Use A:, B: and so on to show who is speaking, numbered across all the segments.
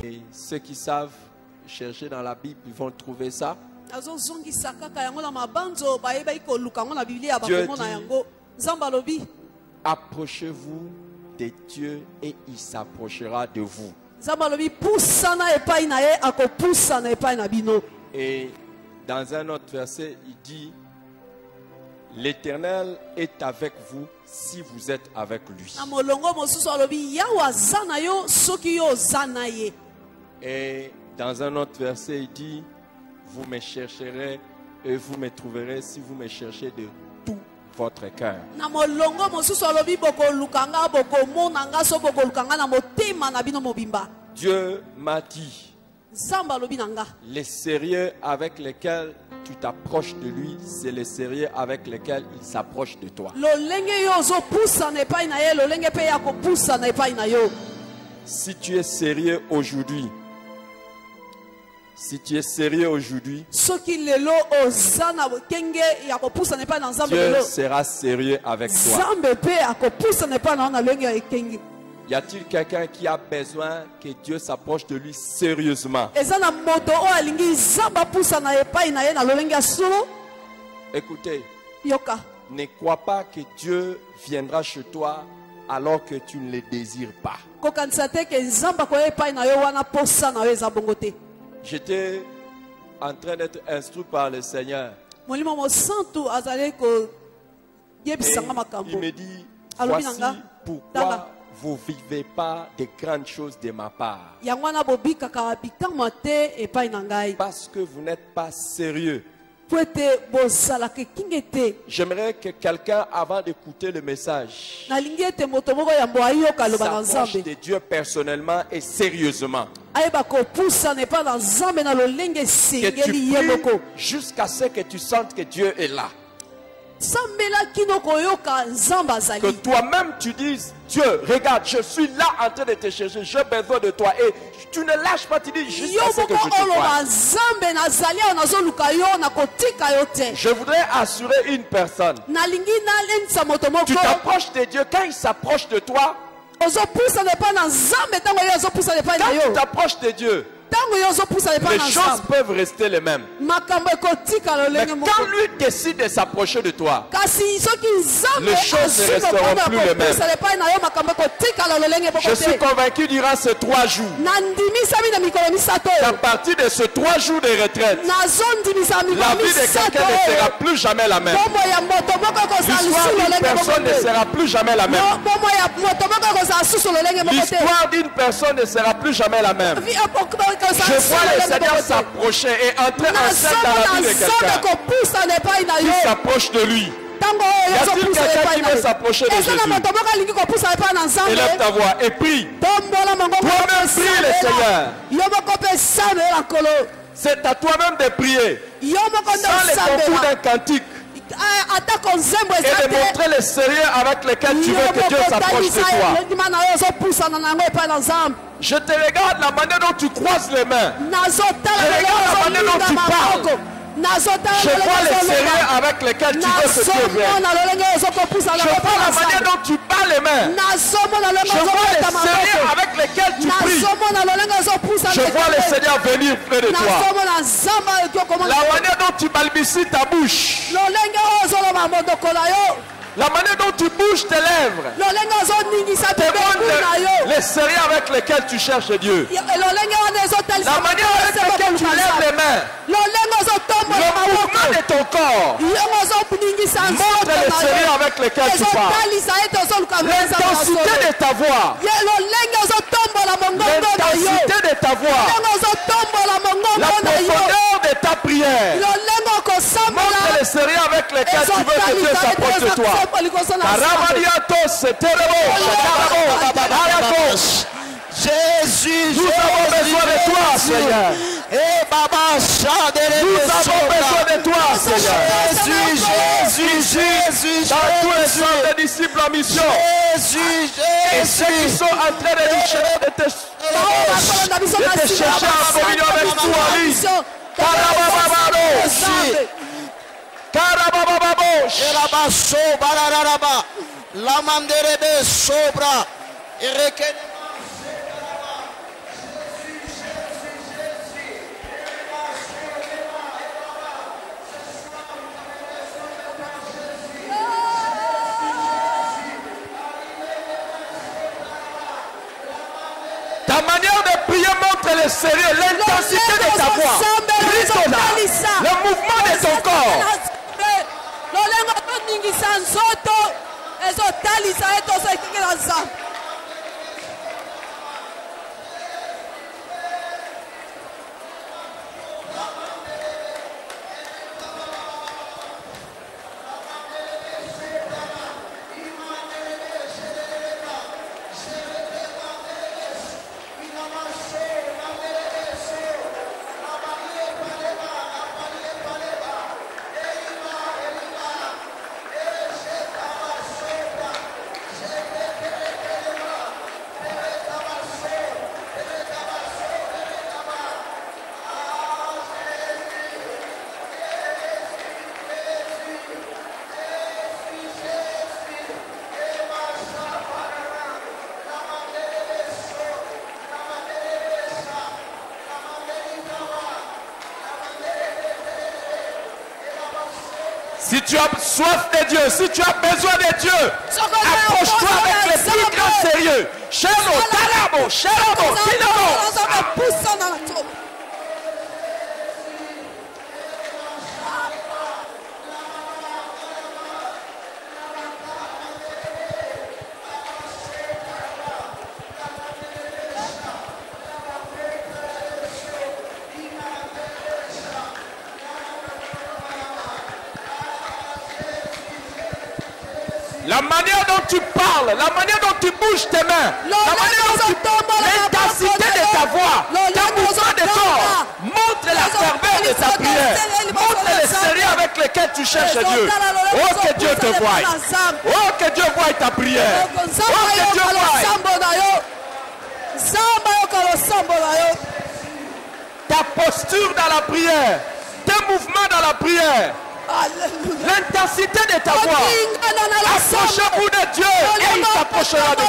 A: Et ceux qui savent chercher dans la Bible, ils vont trouver ça. Dieu dit, approchez-vous de Dieu et il s'approchera de vous. Et dans un autre verset, il dit, l'Éternel est avec vous si vous êtes avec lui. Et dans un autre verset, il dit, vous me chercherez et vous me trouverez si vous me cherchez de tout votre cœur. Dieu m'a dit, les sérieux avec lesquels tu t'approches de lui, c'est les sérieux avec lesquels il s'approche de toi. Si tu es sérieux aujourd'hui, Dieu sera sérieux avec toi. Y a-t-il quelqu'un qui a besoin que Dieu s'approche de lui sérieusement? Écoutez, ne crois pas que Dieu viendra chez toi alors que tu ne le désires pas. J'étais en train d'être instruit par le Seigneur. Et il me dit, voici pourquoi vous ne vivez pas de grandes choses de ma part. Parce que vous n'êtes pas sérieux. J'aimerais que quelqu'un, avant d'écouter le message, s'approche de Dieu personnellement et sérieusement. Que tu pries jusqu'à ce que tu sentes que Dieu est là. Que toi-même tu dises, Dieu, regarde, je suis là en train de te chercher, j'ai besoin de toi. Et tu ne lâches pas, tu dis jusqu'à ce que je te vois. Je voudrais assurer une personne. Tu t'approches de Dieu, quand il s'approche de toi, quand tu t'approches de Dieu, les choses peuvent rester les mêmes. Mais quand lui décide de s'approcher de toi, les choses ne resteront plus les mêmes. Je suis convaincu durant ces 3 jours, qu'à partir de ces 3 jours de retraite, la vie de quelqu'un ne sera plus jamais la même. L'histoire d'une personne ne sera plus jamais la même. L'histoire d'une personne ne sera plus jamais la même. Je vois le Seigneur s'approcher et entrer en scène dans la vie de quelqu'un qui s'approche de lui. Y a-t-il quelqu'un qui veut s'approcher de Jésus? Élève ta voix et prie. Toi-même prie le Seigneur. C'est à toi-même de prier. Sans le concours d'un cantique. Et de montrer le sérieux avec lequel tu veux que Dieu s'approche de toi. Je te regarde la manière dont tu croises les mains. Je regarde la manière dont tu parles. Je vois les sérieux avec lesquels tu veux que Dieu vienne. Je vois la manière dont tu bats les mains. Je vois les sérieux avec lesquels tu pries. Je vois le Seigneur venir près de toi. La manière dont tu balbuties ta bouche. La manière dont tu bouges tes lèvres témoigne les sérieux avec lesquels tu cherches Dieu. La manière avec laquelle tu lèves les mains. Le mouvement de ton corps montre les sérieux avec lesquels tu parles. L'intensité de ta voix. L'intensité de ta voix. La profondeur de ta prière montre les sérieux avec lesquels tu veux que Dieu s'approche de toi. Jésus, nous avons besoin de toi, Seigneur. Nous avons besoin de toi, Seigneur. Jésus, dans tous les centres de disciples en mission. Et ceux qui sont en train de te chercher en communion avec toi, Ta manière de prier montre le sérieux, l'intensité de ta voix. Le mouvement de ton corps. Si tu as soif de Dieu, si tu as besoin de Dieu, approche-toi avec le plus grand sérieux. Chelo, talabo, chelabo, tilabo. La manière dont tu parles, la manière dont tu bouges tes mains, la manière dont tu parles, l'intensité de ta voix, ta mouvement de corps, montre la ferveur de ta prière, montre le sérieux avec lequel tu cherches Dieu. Oh, que Dieu te voie. Oh, que Dieu voie ta prière. Oh, que Dieu voie ta posture dans la prière, tes mouvements dans la prière. L'intensité de ta voix. Approchez-vous de Dieu et il s'approchera de vous.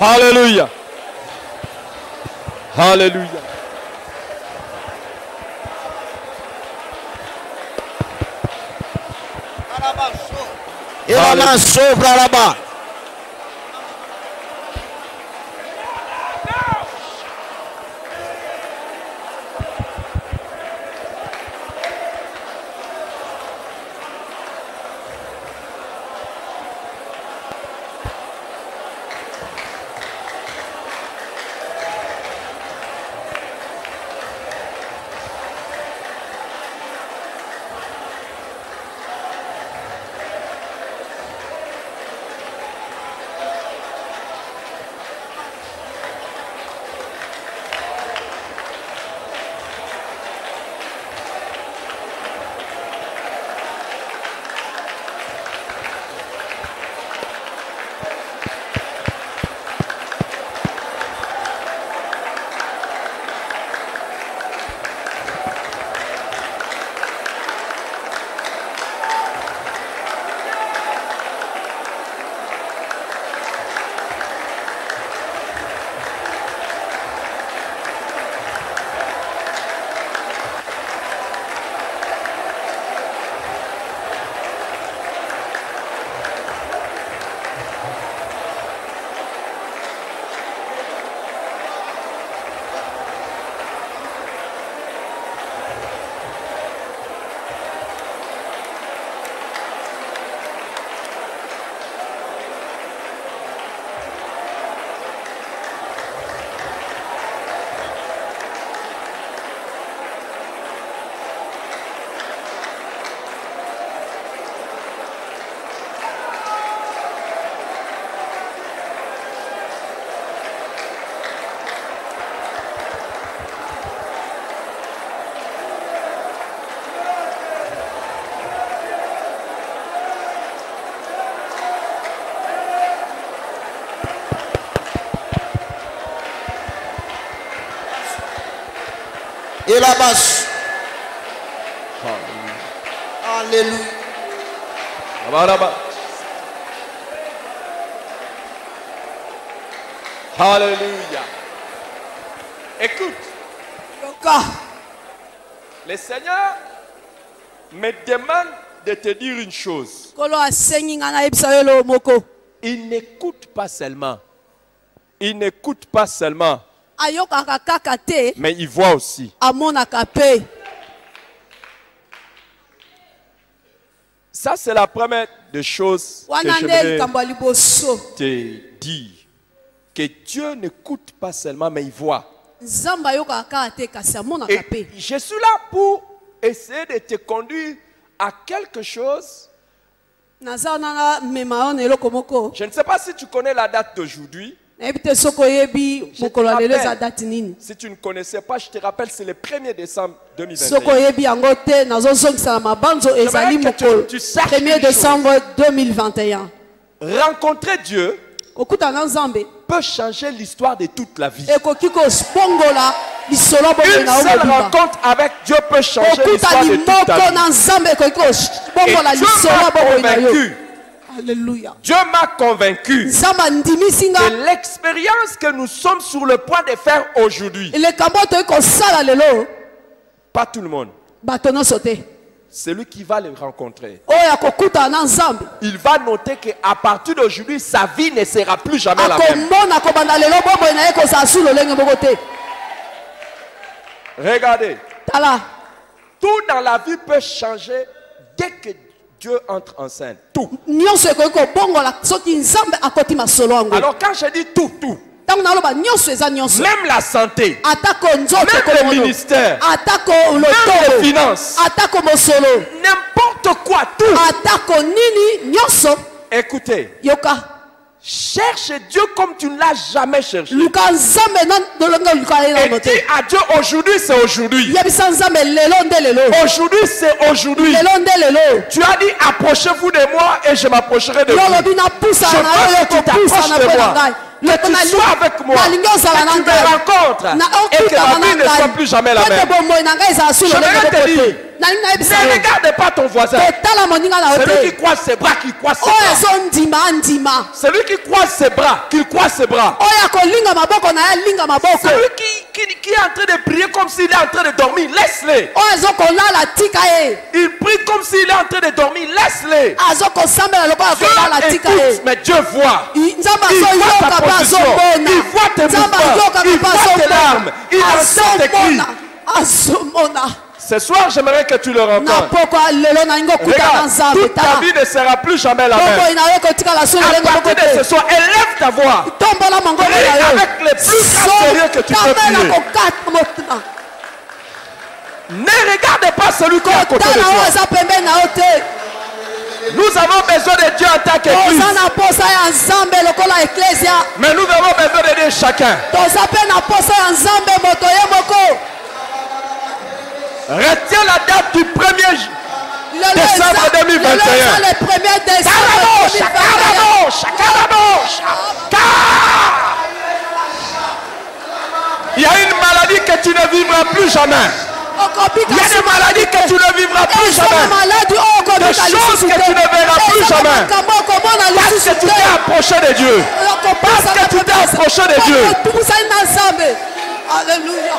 A: Alléluia. Alléluia.
B: Et la main s'ouvre là-bas. Et la basse. Alléluia.
A: Là-bas. Alléluia. Écoute. Le Seigneur me demande de te dire une chose. Il n'écoute pas seulement. Il n'écoute pas seulement. Mais il voit aussi. Ça, c'est la première des choses que j'aimerais te dire. Que Dieu n'écoute pas seulement, mais il voit. Et je suis là pour essayer de te conduire à quelque chose. Je ne sais pas si tu connais la date d'aujourd'hui. Si tu ne connaissais pas, je te rappelle, c'est le 1er décembre 2021. Tu saches 1er décembre 2021.
B: Rencontrer Dieu
A: peut changer l'histoire de toute la vie.
B: Une seule
A: rencontre avec Dieu peut changer l'histoire de toute ta vie. Et Dieu m'a convaincu.
B: Alléluia.
A: Dieu m'a convaincu de l'expérience que nous sommes sur le point de faire aujourd'hui. Pas tout le monde. Celui qui va le rencontrer, il va noter qu'à partir d'aujourd'hui, sa vie ne sera plus jamais la même. Regardez. Tout dans la vie peut changer dès que Dieu entre en scène. Tout. Alors quand je dis tout, même la santé, même le ministère, même les finances, n'importe quoi, tout. Écoutez, cherche Dieu comme tu ne l'as jamais cherché. Et dis à Dieu, aujourd'hui c'est aujourd'hui. Aujourd'hui c'est aujourd'hui. Tu as dit approchez-vous de moi et je m'approcherai de vous. Je veux que tu t'approches de moi. Que tu sois avec moi. Que tu me rencontres. Et que ma vie ne soit plus jamais la même. J'aimerais te dire, Ne regarde pas ton voisin. Celui qui croise ses bras, qui croise ses bras. Celui qui croise ses bras, qu'il croise ses bras. Celui qui est en train de prier comme s'il est en train de dormir, laisse-le. Il prie comme s'il est en train de dormir, laisse-le. Écoute, mais Dieu voit. Il voit ta position. Il voit tes mouvements. Il voit tes larmes. Il entend tes cris. Ce soir, j'aimerais que tu le rencontres. Regarde, toute ta vie ne sera plus jamais la même. À partir de ce soir, élève ta voix. Prie avec le plus grand sérieux que tu peux prier. Ne regarde pas celui qui est à côté de toi. Nous avons besoin de Dieu en tant qu'Église. Mais nous avons besoin de Dieu chacun. Retiens la date du 1er décembre 2021. Il y a une maladie que tu ne vivras plus jamais. Il y a des maladies que tu ne vivras plus jamais. Des choses que tu ne verras plus jamais. Parce que tu t'es approché de Dieu. Parce que tu t'es approché de Dieu.
C: Alléluia.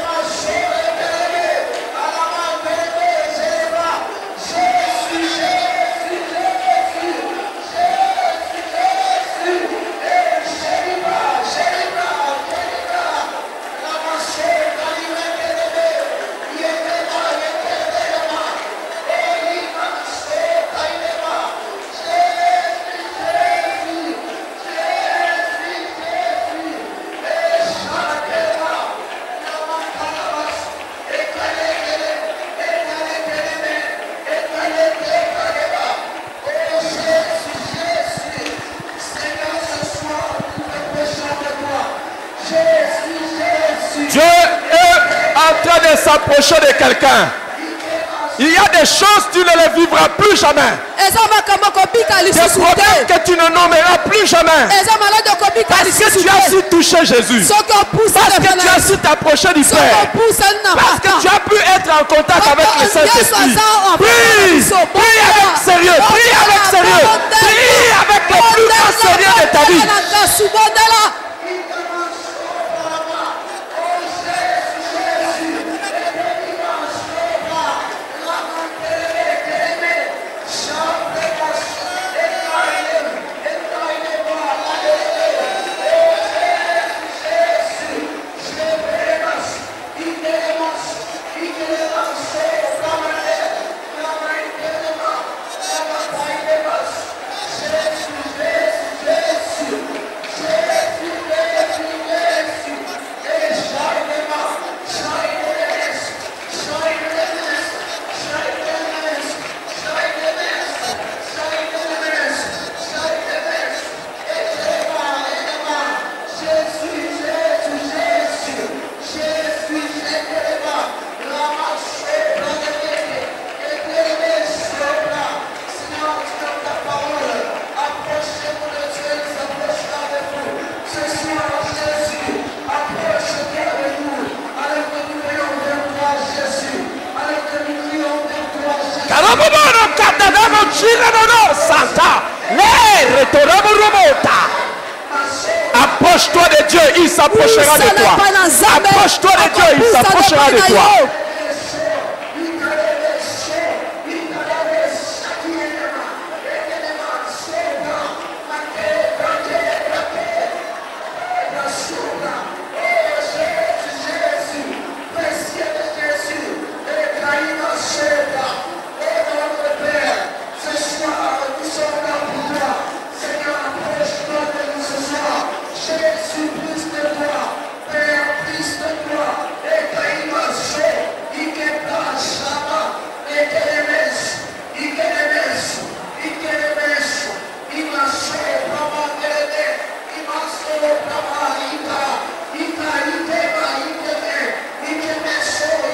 A: Dieu est en train de s'approcher de quelqu'un. Il y a des choses, tu ne les vivras plus jamais. Des problèmes que tu ne nommeras plus jamais. Parce que tu as su toucher Jésus. Parce que tu as su t'approcher du Père. Parce que tu as pu être en contact avec le Saint-Esprit. Prie, prie avec sérieux. Prie avec sérieux. Prie avec le plus grand sérieux de ta vie. Approche-toi de Dieu, il s'approchera de toi. Approche-toi de Dieu, il s'approchera de toi.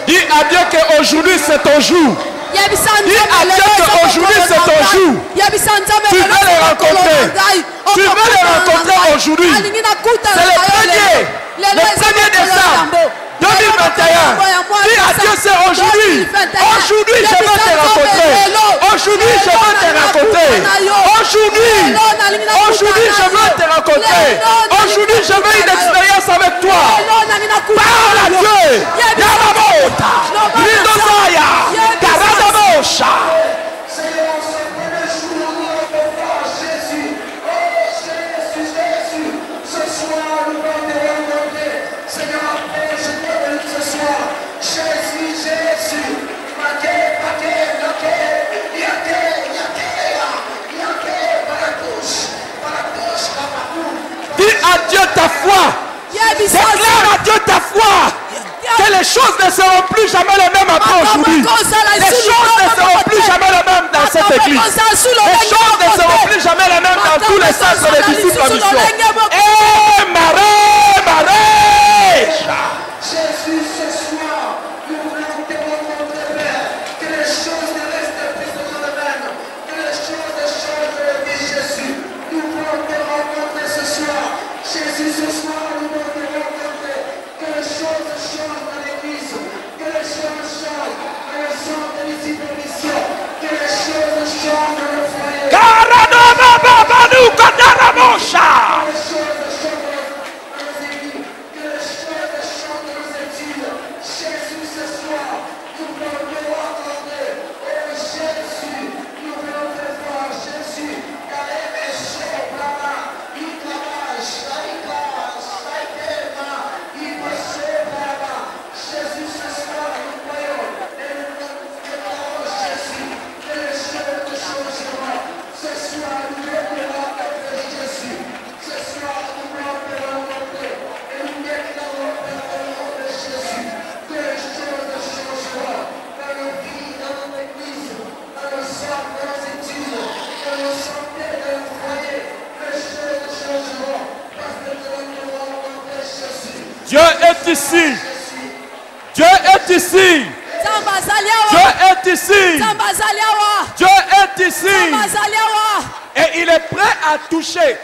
A: Dis à Dieu qu'aujourd'hui c'est ton jour. Dis à Dieu qu'aujourd'hui c'est ton jour. Tu veux les rencontrer. Tu veux les rencontrer aujourd'hui. C'est le 1er décembre 2021. Dis à Dieu, c'est aujourd'hui. Aujourd'hui, je veux te rencontrer. Aujourd'hui, je veux te rencontrer. Aujourd'hui, je veux te rencontrer. Aujourd'hui, je veux une expérience avec toi. Parle à Dieu. Yamamota. Ridosaya. Karadamosha. Dis à Dieu ta foi. Déclare à Dieu ta foi. Que les choses ne seront plus jamais les mêmes après aujourd'hui. Les choses ne seront plus jamais les mêmes dans cette église. Les choses ne seront plus jamais les mêmes dans tous les centres des disciples en mission. Eh, Maré.
C: Jésus, ce soir, nous voulons te rencontrer, Père. Que les choses ne restent plus dans le même. Que les choses changent de vie, Jésus. Nous voulons te rencontrer ce soir. Jésus, ce soir, nous voulons te rencontrer. Que les choses changent dans l'église. Que les choses changent dans le centre des disciples de mission. Que les choses changent dans le foyer.
A: Dieu est ici. Dieu est ici. Dieu est ici. Dieu est ici. Et il est prêt à toucher.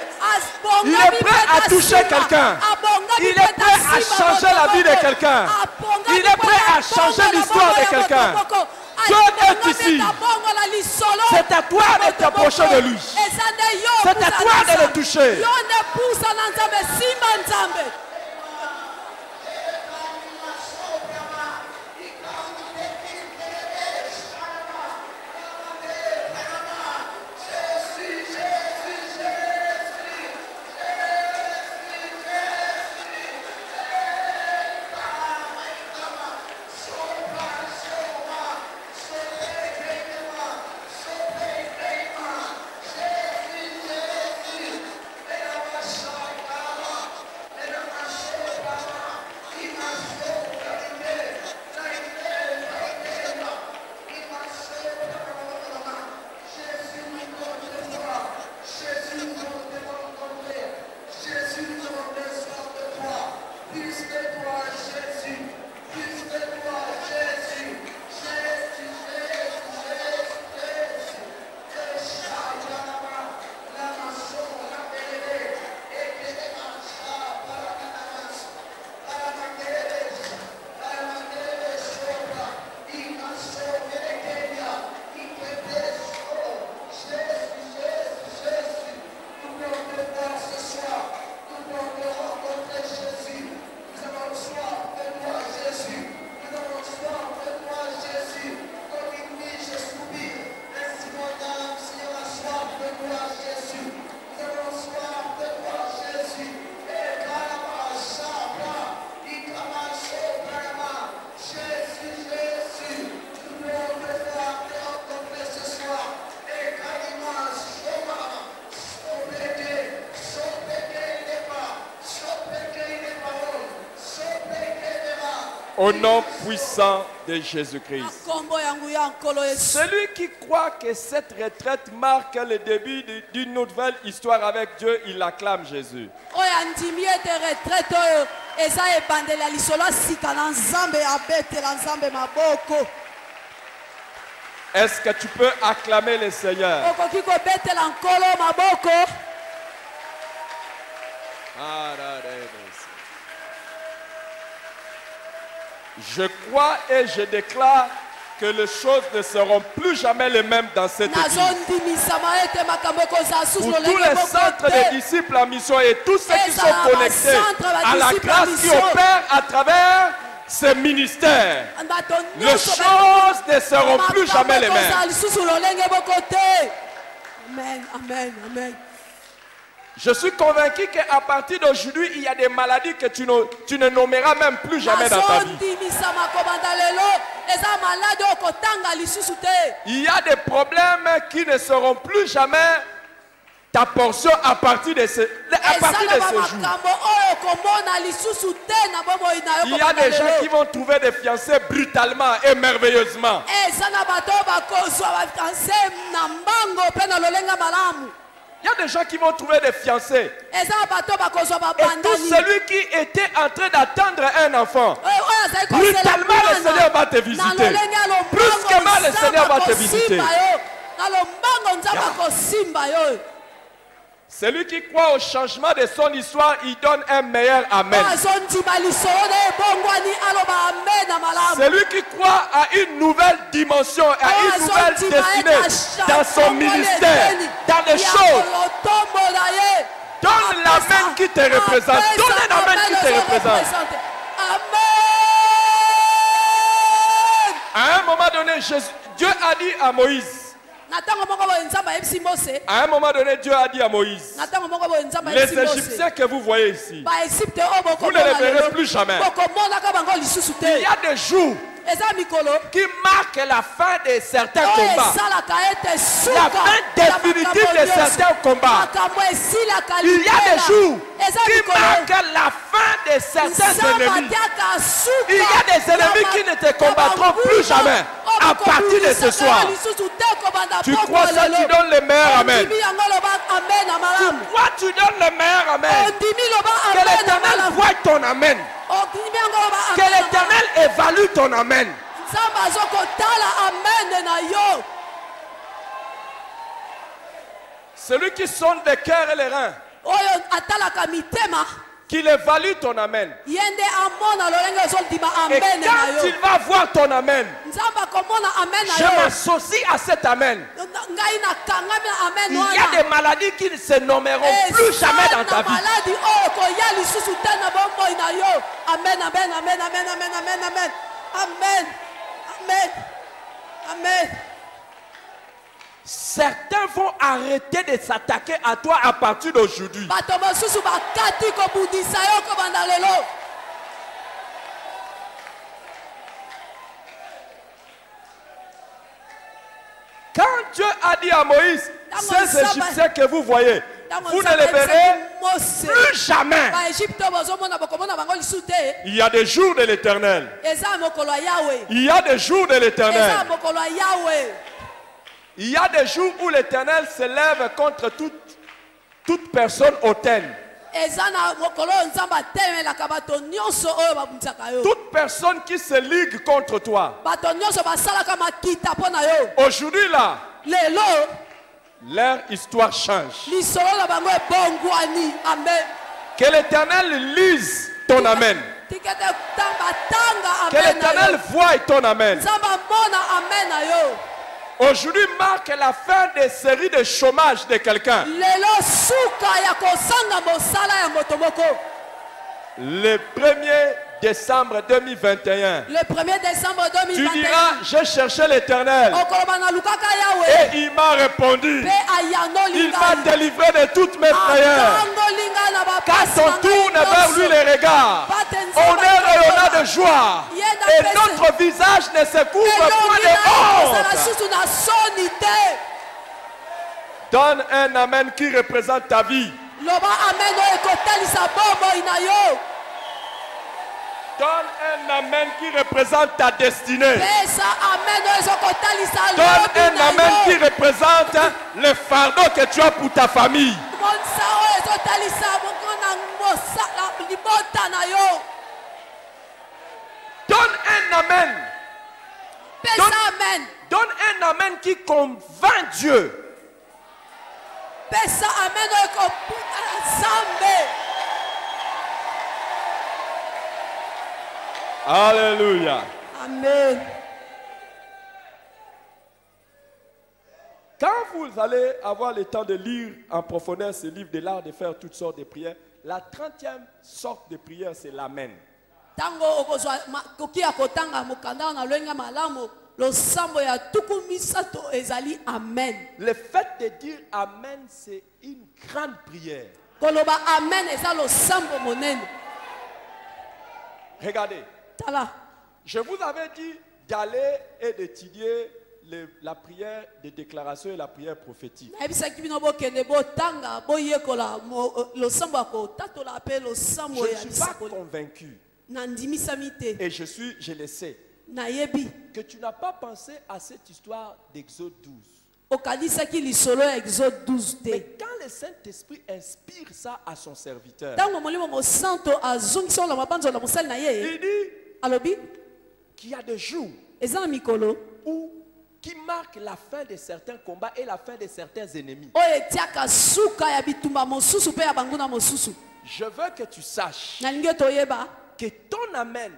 A: Il est prêt à toucher quelqu'un. Il est prêt à changer la vie de quelqu'un. Il est prêt à changer l'histoire de quelqu'un. Dieu est ici. C'est à toi de t'approcher de lui. C'est à toi de le toucher. Au nom puissant de Jésus-Christ. Celui qui croit que cette retraite marque le début d'une nouvelle histoire avec Dieu, il acclame Jésus. Est-ce que tu peux acclamer le Seigneur? Je crois et je déclare que les choses ne seront plus jamais les mêmes dans cette église. Pour tous les centres des disciples en mission et tous ceux qui sont connectés à la grâce qui opère à travers ces ministères, les choses ne seront plus jamais les mêmes.
C: Amen, amen, amen.
A: Je suis convaincu qu'à partir d'aujourd'hui, il y a des maladies que tu ne nommeras même plus jamais dans ta vie. Il y a des problèmes qui ne seront plus jamais ta portion à partir de ce jour. Il y a des gens qui vont trouver des fiancés brutalement et merveilleusement. Il y a des gens qui vont trouver des fiancés. Et tout celui qui était en train d'attendre un enfant, brutalement le Seigneur va te visiter. Brusquement le Seigneur va te visiter. Celui qui croit au changement de son histoire, il donne un meilleur amen. Celui qui croit à une nouvelle dimension, à une nouvelle destinée dans son ministère, dans les choses, donne l'amen qui te représente. Donne un amen qui te représente. À un moment donné, Dieu a dit à Moïse, à un moment donné, Dieu a dit à Moïse, les Égyptiens que vous voyez ici, vous ne les verrez plus jamais. Il y a des jours qui marquent la fin de certains combats, la fin définitive de certains combats. Il y a des jours qui marquent la fin de certains ennemis. Il y a des ennemis qui ne te combattront plus jamais à partir de ce soir. Tu crois ça, tu donnes le meilleur amen. Tu crois, tu donnes le meilleur amen. Que l'Éternel voit ton amen. Que l'Éternel évalue ton amen. Celui qui sonde les cœurs et les reins, qu'il évalue ton amen. Et quand il va voir ton amen, je m'associe à cet amen. Il y a des maladies qui ne se nommeront plus jamais dans ta vie.
C: Amen, amen, amen, amen, amen, amen, amen. Amen, amen, amen.
A: Certains vont arrêter de s'attaquer à toi à partir d'aujourd'hui. Quand Dieu a dit à Moïse, ces Égyptiens que vous voyez, vous ne les verrez plus jamais. Il y a des jours de l'Éternel. Il y a des jours de l'Éternel. Il y a des jours où l'Éternel se lève contre toute personne hautaine. Toute personne qui se ligue contre toi. Aujourd'hui là, leur histoire change. Que l'Éternel lise ton amen. Que l'Éternel voie ton amen. Aujourd'hui marque la fin des séries de chômage de quelqu'un. Le 1er décembre 2021.
C: Le 1er décembre 2021.
A: Tu diras, j'ai cherché l'Éternel. Et il m'a répondu. Il m'a délivré de toutes mes frayeurs. Quand on tourne vers lui les regards, on est rayonnant de joie. Et notre visage ne se couvre point de honte. Donne un amen qui représente ta vie. Donne un amen qui représente ta destinée. Donne un amen qui représente le fardeau que tu as pour ta famille. Donne un amen. Donne un amen qui convainc Dieu. Alléluia.
D: Amen.
A: Quand vous allez avoir le temps de lire en profondeur ce livre de l'art de faire toutes sortes de prières, la 30e sorte de prière, c'est l'Amen. Le fait de dire Amen, c'est une grande prière. Regardez. Je vous avais dit d'aller et d'étudier la prière de déclaration et la prière prophétique. Je ne suis pas convaincu. Et je le sais. Que tu n'as pas pensé à cette histoire d'Exode 12. Mais quand le Saint-Esprit inspire ça à son serviteur, il dit qu'il y a des jours où qui marque la fin de certains combats et la fin de certains ennemis. Je veux que tu saches que ton Amen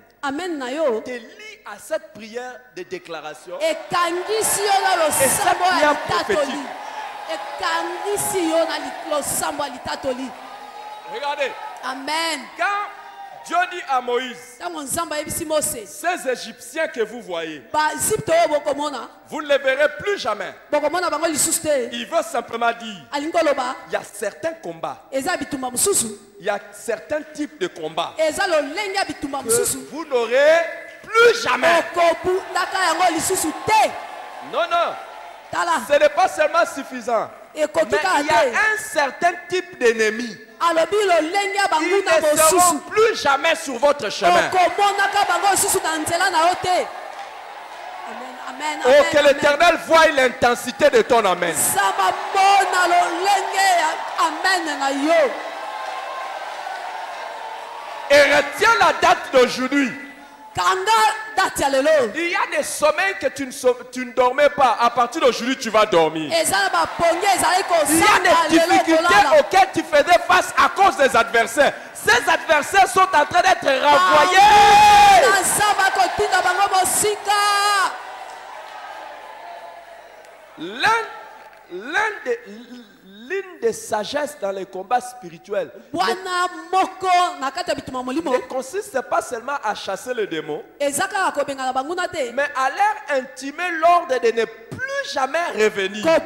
A: te lie à cette prière de déclaration et cette prière prophétique. Regardez.
D: Amen.
A: Quand Dieu dit à Moïse, ces Égyptiens que vous voyez, vous ne les verrez plus jamais. Il veut simplement dire, il y a certains combats, il y a certains types de combats que vous n'aurez plus jamais. Non, non, ce n'est pas seulement suffisant. Mais il y a un certain type d'ennemis qui ne seront plus jamais sur votre chemin. Oh, que l'Éternel voie l'intensité de ton Amen. Et retiens la date d'aujourd'hui. Il y a des sommeils que tu ne dormais pas. À partir d'aujourd'hui, tu vas dormir. Il y a des difficultés auxquelles tu faisais face à cause des adversaires. Ces adversaires sont en train d'être renvoyés. L'une des sagesses dans les combats spirituels ne consiste pas seulement à chasser le démon, mais à leur intimer l'ordre de ne plus jamais revenir. Et là,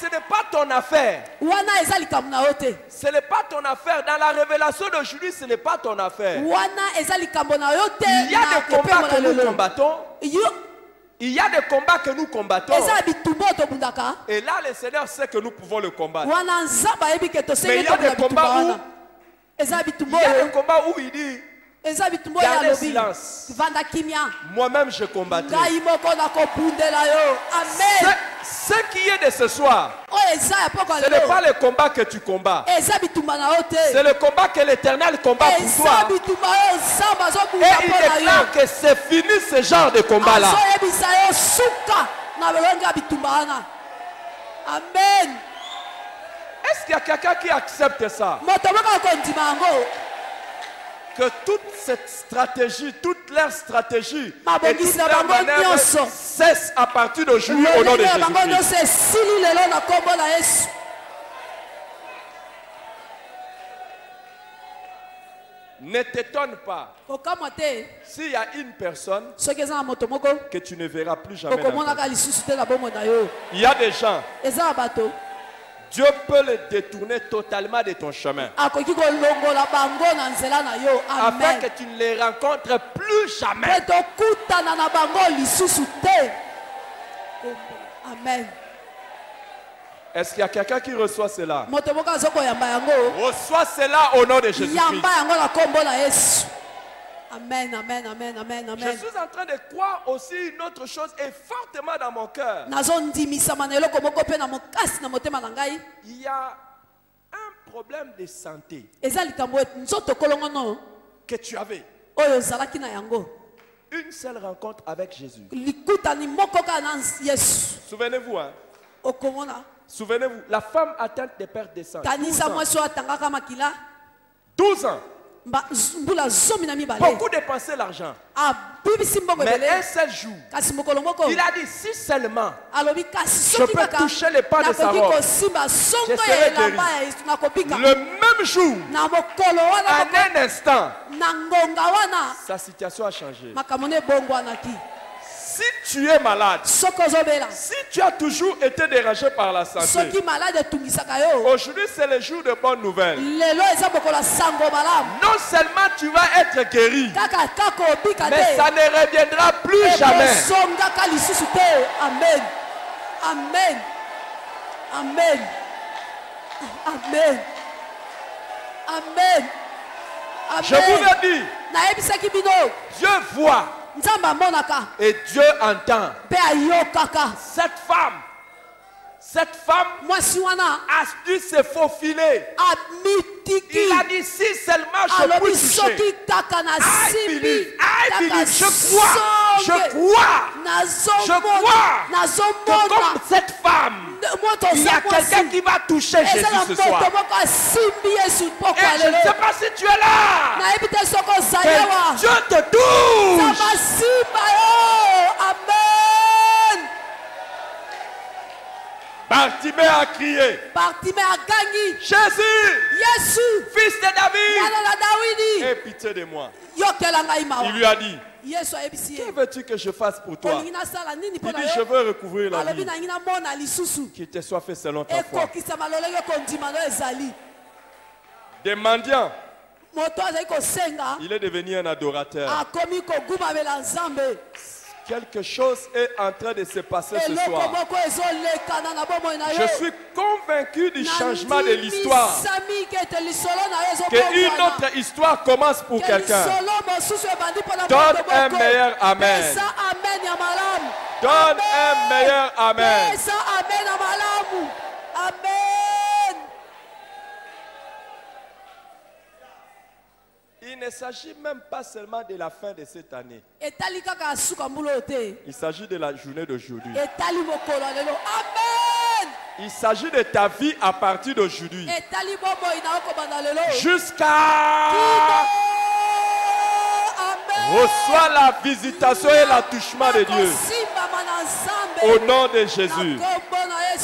A: ce n'est pas ton affaire. Ce n'est pas ton affaire. Dans la révélation d'aujourd'hui, ce n'est pas ton affaire. Il y a des combats que nous combattons. Il y a des combats que nous combattons. Et là, le Seigneur sait que nous pouvons le combattre. Mais il y a des combats où il dit, gardez silence. Moi-même, je combattrai. Ce qui est de ce soir, ce n'est pas le combat que tu combats. C'est le combat que l'Éternel combat pour toi. Et il déclare que c'est fini ce genre de combat-là.
D: Amen.
A: Est-ce qu'il y a quelqu'un qui accepte ça? Que toute cette stratégie, toute leur stratégie et toute leur manœuvre cesse à partir d'aujourd'hui au nom de Jésus-Christ. Ne t'étonne pas s'il y a une personne que tu ne verras plus jamais. Il y a des gens, Dieu peut le détourner totalement de ton chemin. Afin que tu ne les rencontres plus jamais.
D: Amen.
A: Est-ce qu'il y a quelqu'un qui reçoit cela? Reçois cela au nom de Jésus-Christ.
D: Amen, amen, amen, amen, amen.
A: Je suis en train de croire aussi une autre chose et fortement dans mon cœur. Il y a un problème de santé que tu avais. Une seule rencontre avec Jésus. Souvenez-vous, hein? Souvenez-vous, la femme atteinte de perte de sang. 12 ans. Beaucoup dépensaient l'argent. Mais un seul jour, il a dit, si seulement je peux toucher les pas de sa robe, je serai guéri. Le même jour, en un instant, sa situation a changé. Si tu es malade, si tu as toujours été dérangé par la santé, aujourd'hui c'est le jour de bonnes nouvelles. Non seulement tu vas être guéri, mais ça ne reviendra plus jamais.
D: Amen. Amen. Amen. Amen. Amen.
A: Je vous l'ai dit, Dieu voit et Dieu entend. Cette femme a dû se faufiler. Il a dit, si seulement je peux toucher. I believe, je crois que comme cette femme, il y a quelqu'un qui va toucher Jésus ce soir. Et je ne sais pas si tu es là. Que Dieu te touche.
D: Amen.
A: Bartimée a crié. Jésus, fils de David, aie pitié de moi. Il lui a dit, que veux-tu que je fasse pour toi? Il dit, je veux recouvrir la vie qui te soit fait selon ta foi. Des mendiants, il est devenu un adorateur. Quelque chose est en train de se passer ce soir. Je suis convaincu du changement de l'histoire. Qu'une autre histoire commence pour quelqu'un. Donne un meilleur amen. Donne un meilleur amen. Il ne s'agit même pas seulement de la fin de cette année. Il s'agit de la journée d'aujourd'hui. Il s'agit de ta vie à partir d'aujourd'hui. Jusqu'à... Reçois la visitation et l'attouchement de Dieu. Au nom de Jésus.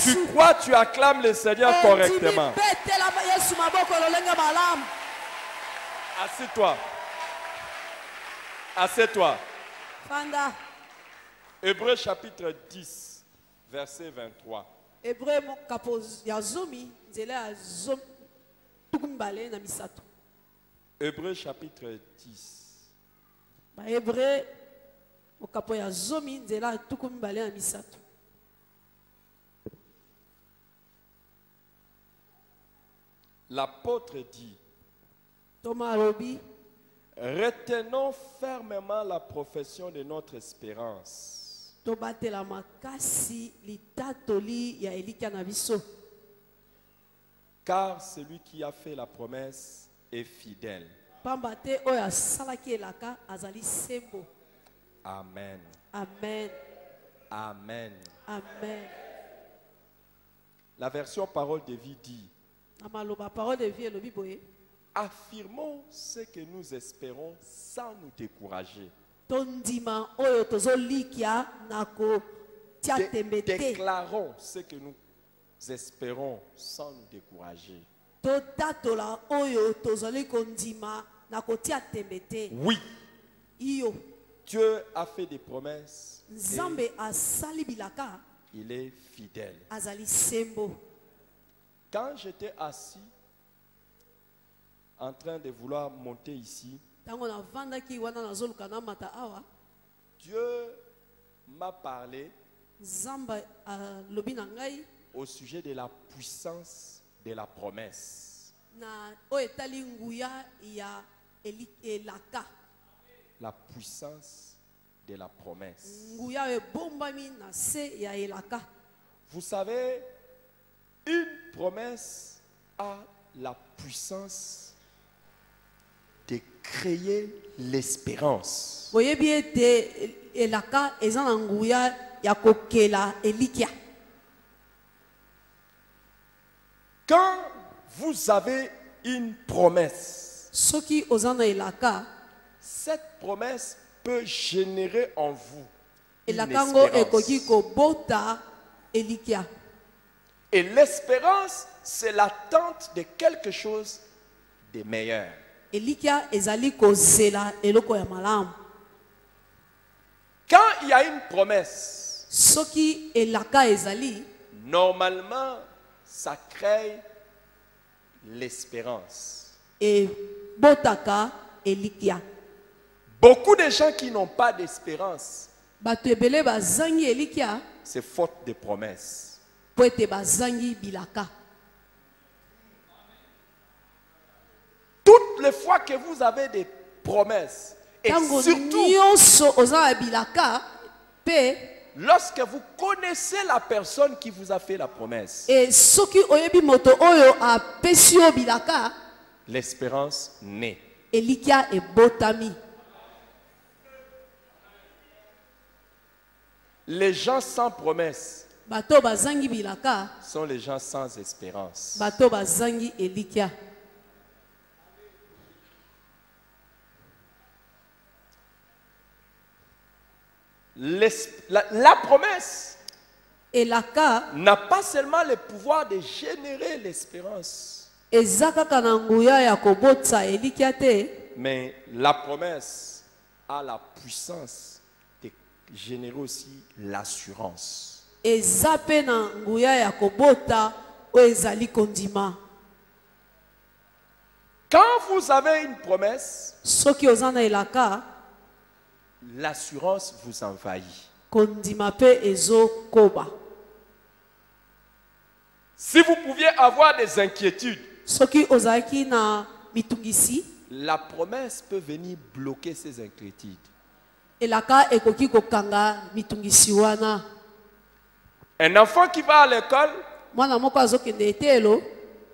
A: Tu crois, tu acclames le Seigneur correctement. Assieds-toi. Assieds-toi. Hébreux chapitre 10, verset 23. Hébreux chapitre 10. L'apôtre dit, retenons fermement la profession de notre espérance. Car celui qui a fait la promesse est fidèle. Amen.
D: Amen.
A: Amen.
D: Amen.
A: La version parole de vie dit, affirmons ce que nous espérons sans nous décourager. Déclarons ce que nous espérons sans nous décourager. Oui, Dieu a fait des promesses. Il est fidèle. Quand j'étais assis en train de vouloir monter ici, Dieu m'a parlé au sujet de la puissance de la promesse. La puissance de la promesse. Vous savez, une promesse a la puissance de créer l'espérance. Quand vous avez une promesse,
D: Soki ozana elaka.
A: Cette promesse peut générer en vous une
D: Elakango ekoki
A: espérance.
D: ko bota elikia.
A: Et l'espérance, c'est l'attente de quelque chose de meilleur.
D: Elikia ezali ko zela eloko ya malamu.
A: Quand il y a une promesse,
D: Soki elaka ezali,
A: normalement, ça crée l'espérance.
D: e botaka elikia.
A: Beaucoup de gens qui n'ont pas d'espérance,
D: Bato ebele bazangi elikia
A: c'est faute de promesses.
D: po ete bazangi bilaka.
A: Toutes les fois que vous avez des promesses, et
D: Tango
A: surtout
D: nyonso ozana bilaka pe
A: lorsque vous connaissez la personne qui vous a fait la promesse,
D: e soki oyebi moto oyo apesi yo bilaka,
A: l'espérance naît.
D: elikia ebotami.
A: Les gens sans promesse
D: Bato bazangi bilaka,
A: sont les gens sans espérance.
D: bato bazangi elikia.
A: La promesse
D: Elaka
A: n'a pas seulement le pouvoir de générer l'espérance,
D: eza kaka na nguya ya kobotsa elikia te,
A: mais la promesse a la puissance de générer aussi l'assurance.
D: eza pe na nguya ya kobota oyo ezali kondima.
A: Quand vous avez une promesse,
D: Soki oza na elaka,
A: l'assurance vous envahit.
D: kondima pe ezokoba.
A: Si vous pouviez avoir des inquiétudes,
D: Soki ozalaki na mitungisi,
A: la promesse peut venir bloquer ces inquiétudes.
D: elaka ekoki kokanga mitungisi wana.
A: Un enfant qui va à l'école
D: Mwana moko azokende etelo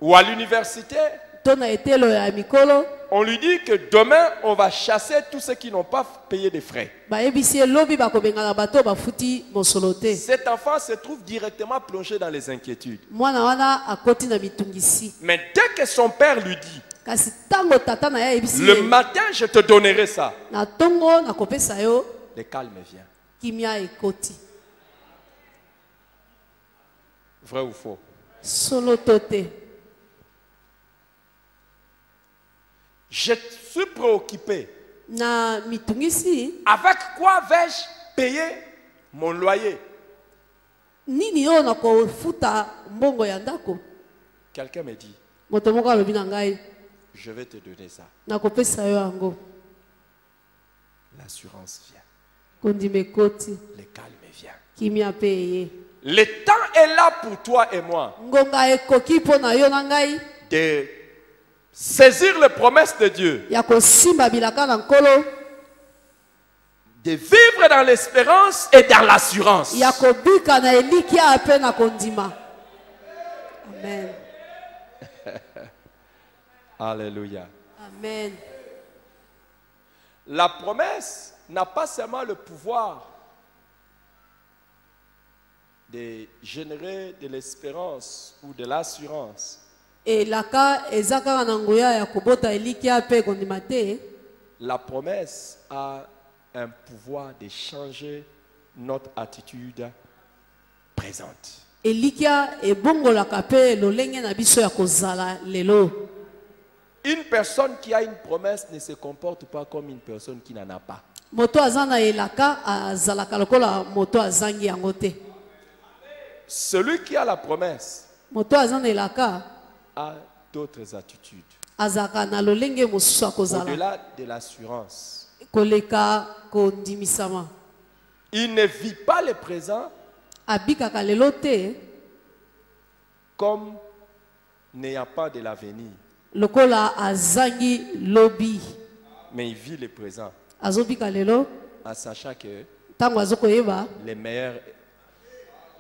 A: ou à l'université,
D: to na etelo ya mikolo,
A: on lui dit que demain, on va chasser tous ceux qui n'ont pas payé de frais.
D: bayebisi elobi bakobengaka bato bafuti mosolo te.
A: Cet enfant se trouve directement plongé dans les inquiétudes.
D: Mwana wana akoti na mitungisi.
A: Mais dès que son père lui dit,
D: Kasi tango tata na ye ayebisi
A: le
D: ye,
A: matin, je te donnerai ça,
D: na tongo nakopesa yo,
A: le calme vient.
D: kimia ekoti.
A: Vrai ou faux?
D: Solo to te.
A: Je suis préoccupé.
D: Na mitungisi,
A: Avec quoi vais-je payer mon loyer?
D: nini oyo nakofuta mbongo ya ndako?
A: Quelqu'un me dit,
D: Moto moko alobi na ngai,
A: je vais te donner ça.
D: nakopesa yo yango.
A: L'assurance vient.
D: Kondima ekoti,
A: Le calme vient.
D: kimia pe eye.
A: Le temps est là pour toi et moi
D: Ngonga ekoki mpo na yo na ngai
A: de saisir les promesses de Dieu,
D: ya kosimba bilaka na nkolo,
A: de vivre dans l'espérance et dans l'assurance.
D: ya kobika na elikia pe na kondima. Amen.
A: Alléluia.
D: Amen.
A: La promesse n'a pas seulement le pouvoir de générer de l'espérance ou de l'assurance.
D: Elaka eza kaka na nguya ya kobota elikia pe kondima te.
A: La promesse a un pouvoir de changer notre attitude présente.
D: Elikia ebongolaka pe lolenge na biso ya kozala lelo.
A: Une personne qui a une promesse ne se comporte pas comme une personne qui n'en a pas.
D: Moto aza na elaka azalaka lokola moto azangi yango te.
A: Celui qui a la promesse
D: Moto aza na elaka
A: a d'autres attitudes.
D: azalaka na lolenge mosusu ya kozala
A: Au-delà de l'assurance,
D: koleka kondimisama.
A: il ne vit pas le présent
D: Abikaka lelo te
A: comme n'ayant pas de l'avenir,
D: lokola azangi lobi.
A: mais il vit le présent
D: Azobika lelo
A: en sachant que
D: tango azokoyeba
A: le meilleur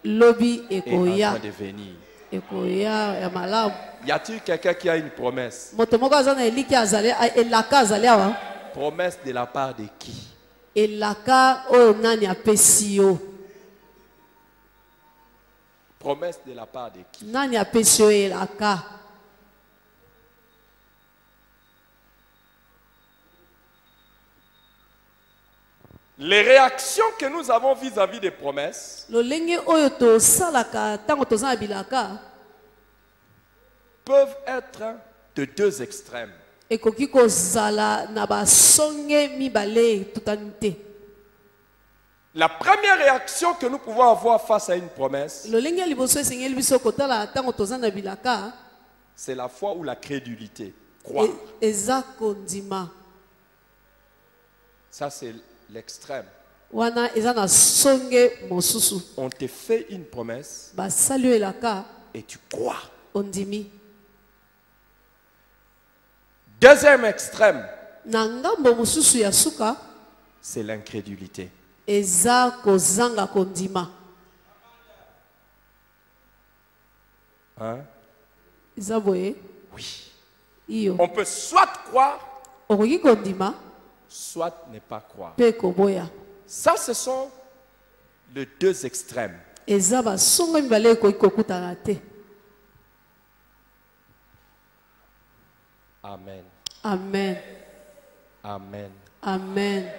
D: lobi
A: est en
D: ekoya.
A: train de venir.
D: Ekoya ya malamu.
A: Y a-t-il quelqu'un qui a une promesse?
D: Moto moko aza na eliki azali elaka azali awa.
A: Promesse de la part de qui?
D: Elaka oyo nani apesi yo?
A: Promesse de la part de qui?
D: Nani apesi yo elaka?
A: Les réactions que nous avons vis-à-vis des promesses peuvent être de deux extrêmes. La première réaction que nous pouvons avoir face à une promesse, c'est la foi ou la crédulité. Croire. Ça, c'est l'extrême. On te fait une promesse et tu crois. Deuxième extrême, c'est l'incrédulité. Hein? Oui. On peut soit croire, soit ne pas croire. Ça, ce sont les deux extrêmes. Amen.
D: Amen.
A: Amen.
D: Amen.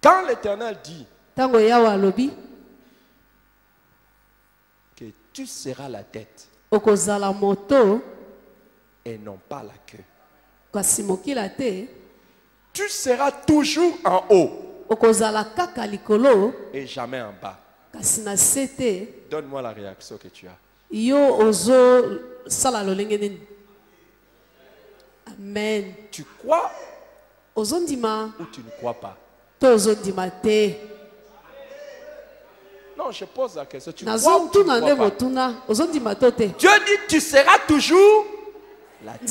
A: Quand l'Éternel dit que tu seras la tête et non pas la queue, tu seras toujours en haut et jamais en bas. Donne-moi la réaction que tu as.
D: Amen.
A: Tu crois ou tu ne crois pas? Non, je pose la question. Tu crois ou tu ne crois pas? Dieu dit tu seras toujours la tête.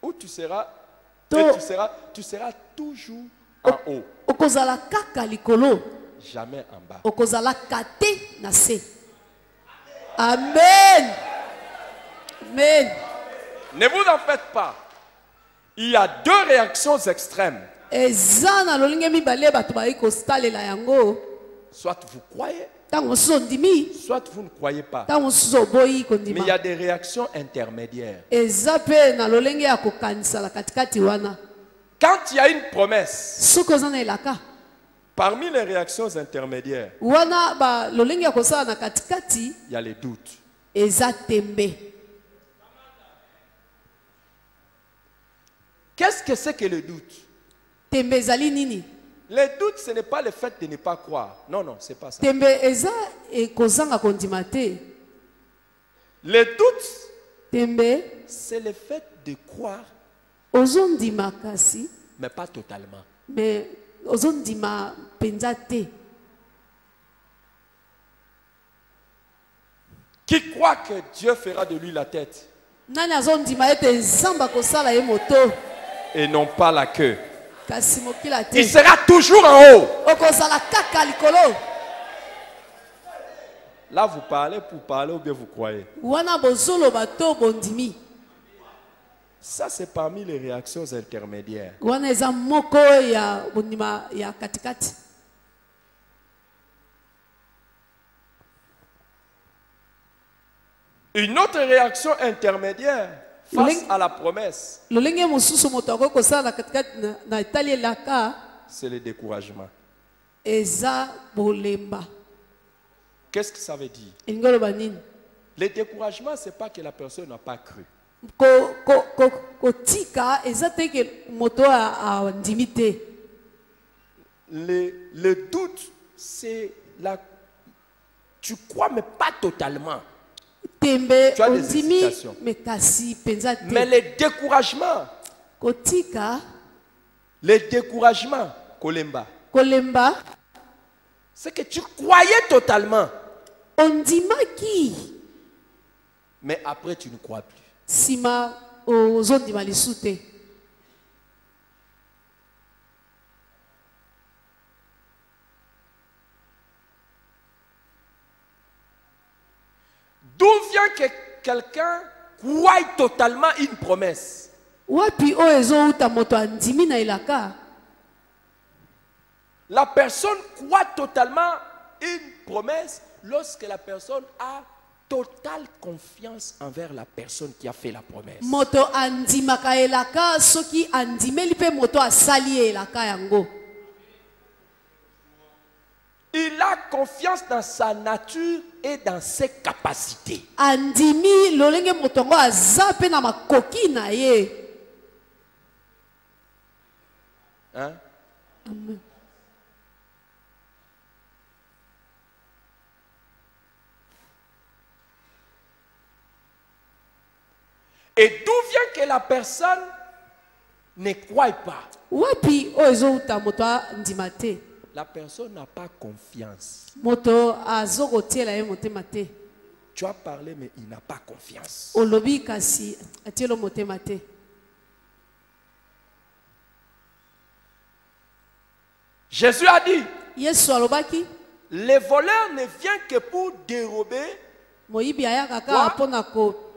A: Ou tu seras toujours en haut. Jamais en bas.
D: Amen. Amen.
A: Ne vous en faites pas. Il y a deux réactions extrêmes. Soit vous croyez, soit vous ne croyez pas. Mais il y a des réactions intermédiaires. Quand il y a une promesse, parmi les réactions intermédiaires, il y a les doutes. Qu'est-ce que c'est que le doute? Le doute, ce n'est pas le fait de ne pas croire. Non, non, ce n'est pas ça. Le doute, c'est le fait de croire, mais pas totalement. Qui croit que Dieu fera de lui la tête et non pas la queue? Il sera toujours en haut. Là, vous parlez pour parler ou bien vous croyez? Ça, c'est parmi les réactions intermédiaires. Une autre réaction intermédiaire face à la promesse, c'est le découragement. Qu'est-ce que ça veut dire? Le découragement, ce n'est pas que la personne n'a pas cru. Le doute, c'est la... Tu crois, mais pas totalement. Tu as des hésitations. Mais le découragement, Kolemba, c'est que tu croyais totalement. Mais après, tu ne crois plus. D'où vient que quelqu'un croit totalement une promesse? La personne croit totalement une promesse lorsque la personne a totale confiance envers la personne qui a fait la promesse.
D: Moto andimaka elaka soki andimeli pe moto asali elaka yango.
A: Il a confiance dans sa nature et dans ses capacités.
D: Andimi lolenge motongo aza pe na makoki na ye.
A: Hein?
D: Amen.
A: Et d'où vient que la personne ne croit pas?
D: Wapi ozo uta moto ndimate.
A: La personne n'a pas confiance.
D: Moto azoko tiela ye motema te.
A: Tu as parlé mais il n'a pas confiance.
D: Olobi kasi atielo motema te.
A: Jésus a dit,
D: Yesu alobaki,
A: les voleurs ne viennent que pour dérober,
D: moyibi ayaka ka pona ko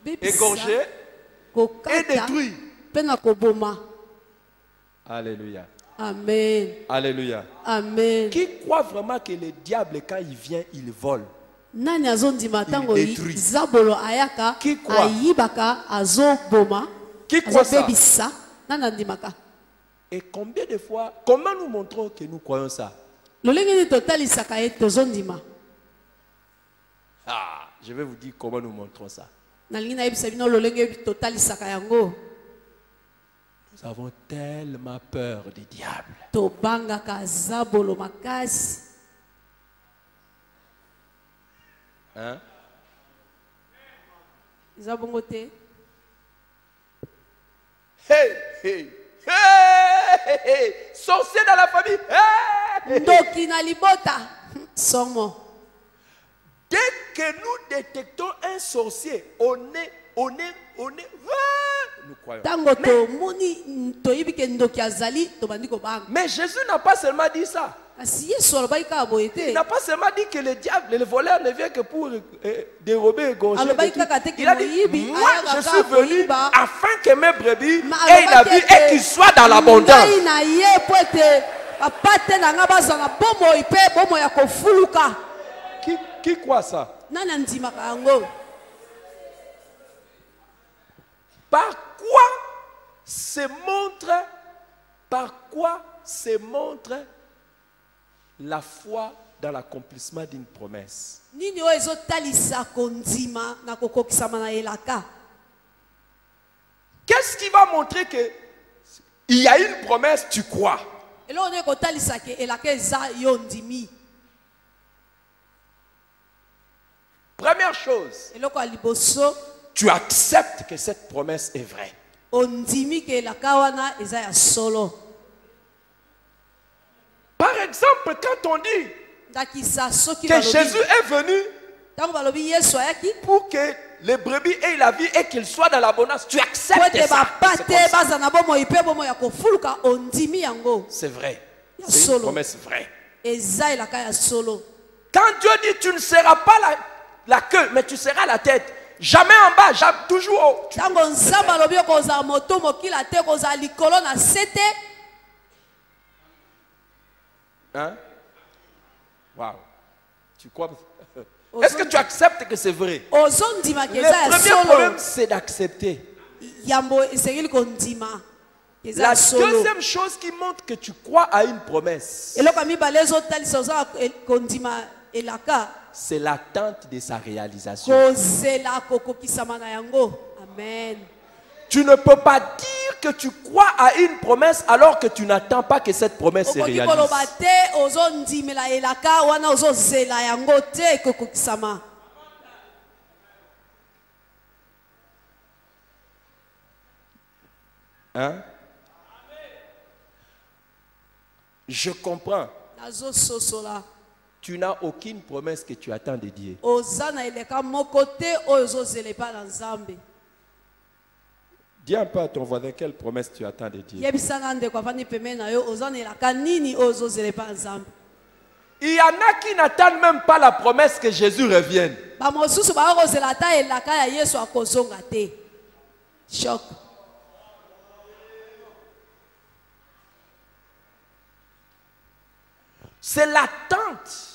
A: égorger et détruire.
D: Pena ko boma.
A: Alléluia.
D: Amen.
A: Alléluia.
D: Amen.
A: Qui croit vraiment que le diable, quand il vient, il vole?
D: Nani azondima tango
A: détruit.
D: zabolo ayaka
A: Qui croit?
D: ayibaka azo boma.
A: Qui croit ça?
D: Bebisa. Nana ndimaka.
A: Et combien de fois, comment nous montrons que nous croyons ça?
D: Lolenge totali sakaye tozondima.
A: Ah, je vais vous dire comment nous montrons ça.
D: Nalingi na yebisa bino lolenge totali sakayango.
A: Nous avons tellement peur du diable.
D: Tobangaka zabolo makasi.
A: Hein?
D: Zabongo te.
A: Hey, hey, hey, hey, hey. Sorcier dans la famille. Hey, hey.
D: Ndoki na libota. Somo.
A: Dès que nous détectons un sorcier, on est, nous croyons.
D: Tango to moni to yibike ndoki azali to bandiko bang.
A: Mais Jésus n'a pas seulement dit ça.
D: Asi Yesu alobaki ka boyete.
A: Il n'a pas seulement dit que le diable, le voleur ne vient que pour dérober et gaucher. Il a dit, moi je suis venu afin que mes brebis aient la vie et qu'ils soient dans l'abondance. Qui croit ça? Par quoi se montre la foi dans l'accomplissement d'une promesse? Qu'est-ce qui va montrer que il y a une promesse, tu crois? Première chose, tu acceptes que cette promesse est vraie. Par exemple, quand on dit que Jésus est venu pour que les brebis aient la vie et qu'ils soient dans l'abondance, tu acceptes ça. C'est vrai. C'est une promesse vraie. Quand Dieu dit tu ne seras pas la queue, mais tu seras la tête. Jamais en bas, jamais, toujours haut. Hein? Wow. Tu crois? Est-ce que tu acceptes que c'est vrai? Le premier problème, c'est d'accepter. La deuxième chose qui montre que tu crois à une promesse, c'est l'attente de sa réalisation.
D: Amen.
A: Tu ne peux pas dire que tu crois à une promesse alors que tu n'attends pas que cette promesse se réalise. Hein? Je comprends. Tu n'as aucune promesse que tu attends de Dieu. Dis un peu à ton voisin quelle promesse tu attends de Dieu. Il y en a qui n'attendent même pas la promesse que Jésus revienne.
D: Choc.
A: C'est l'attente.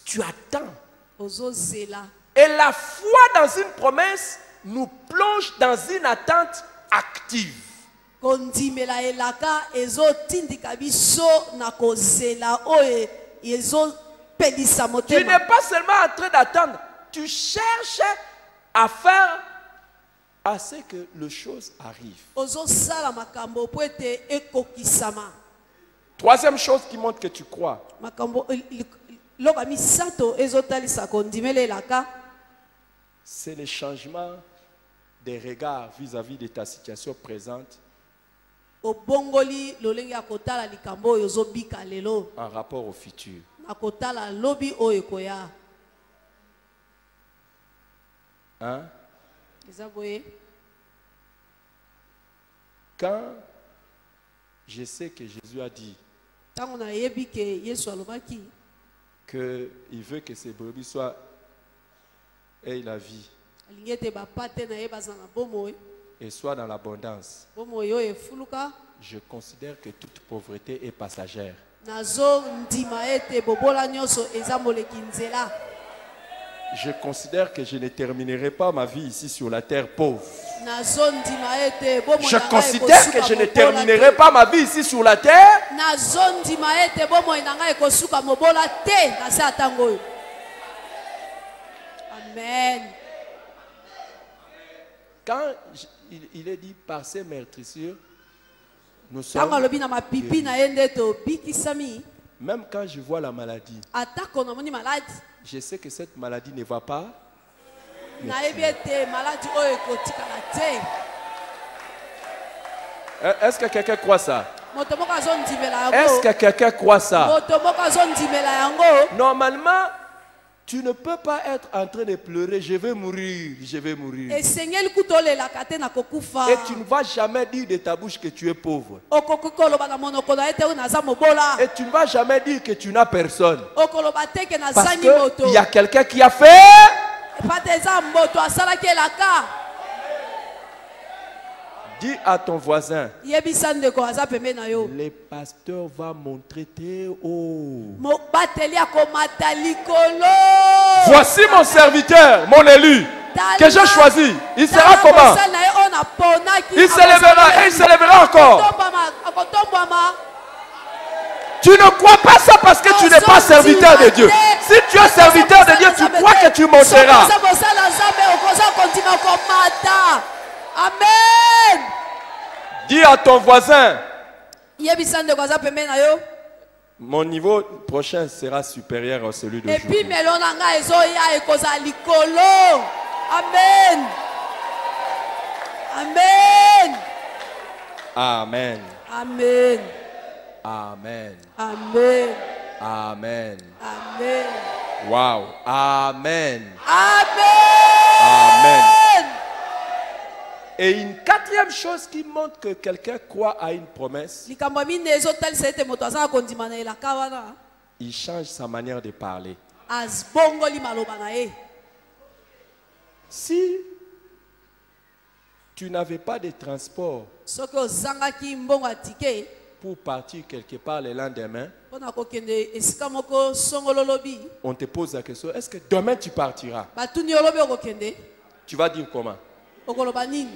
A: Tu attends Et la foi dans une promesse nous plonge dans une attente active. Tu n'es pas seulement en train d'attendre, tu cherches à faire à ce que les choses arrivent. Troisième chose qui montre que tu crois. C'est le changement des regards vis-à-vis de ta situation présente en rapport au futur. Hein? Quand je sais que Jésus a dit qu'il veut que ses brebis soient aient la vie et soient dans l'abondance, je considère que toute pauvreté est passagère. Je considère que je ne terminerai pas ma vie ici sur la terre pauvre. Je considère que je ne terminerai pas ma vie ici sur la terre.
D: Amen.
A: Quand il est dit par ces meurtrissures, nous sommes même quand je vois la maladie, je sais que cette maladie ne va pas. Est-ce que quelqu'un croit ça? Est-ce que quelqu'un croit ça? Normalement, tu ne peux pas être en train de pleurer, je vais mourir, je vais mourir. Et tu ne vas jamais dire de ta bouche que tu es pauvre. Et tu ne vas jamais dire que tu n'as personne. Parce qu'il y a quelqu'un qui a fait. Dis à ton voisin, le pasteur va montrer tes hauts. Voici mon serviteur, mon élu, que j'ai choisi. Il sera comment? Il se lèvera et il se lèvera encore. Tu ne crois pas ça parce que tu n'es pas serviteur de Dieu. Si tu es serviteur de Dieu, tu crois que tu monteras.
D: Amen.
A: Dis à ton voisin, mon niveau prochain sera supérieur à celui d'aujourd'hui.
D: Amen. Amen.
A: Amen.
D: Amen.
A: Amen.
D: Amen.
A: Amen.
D: Amen.
A: Wow. Amen.
D: Amen.
A: Amen. Et une quatrième chose qui montre que quelqu'un croit à une promesse, il change sa manière de parler. Si tu n'avais pas de transport pour partir quelque part le lendemain, on te pose la question, est-ce que demain tu partiras? Tu vas dire comment?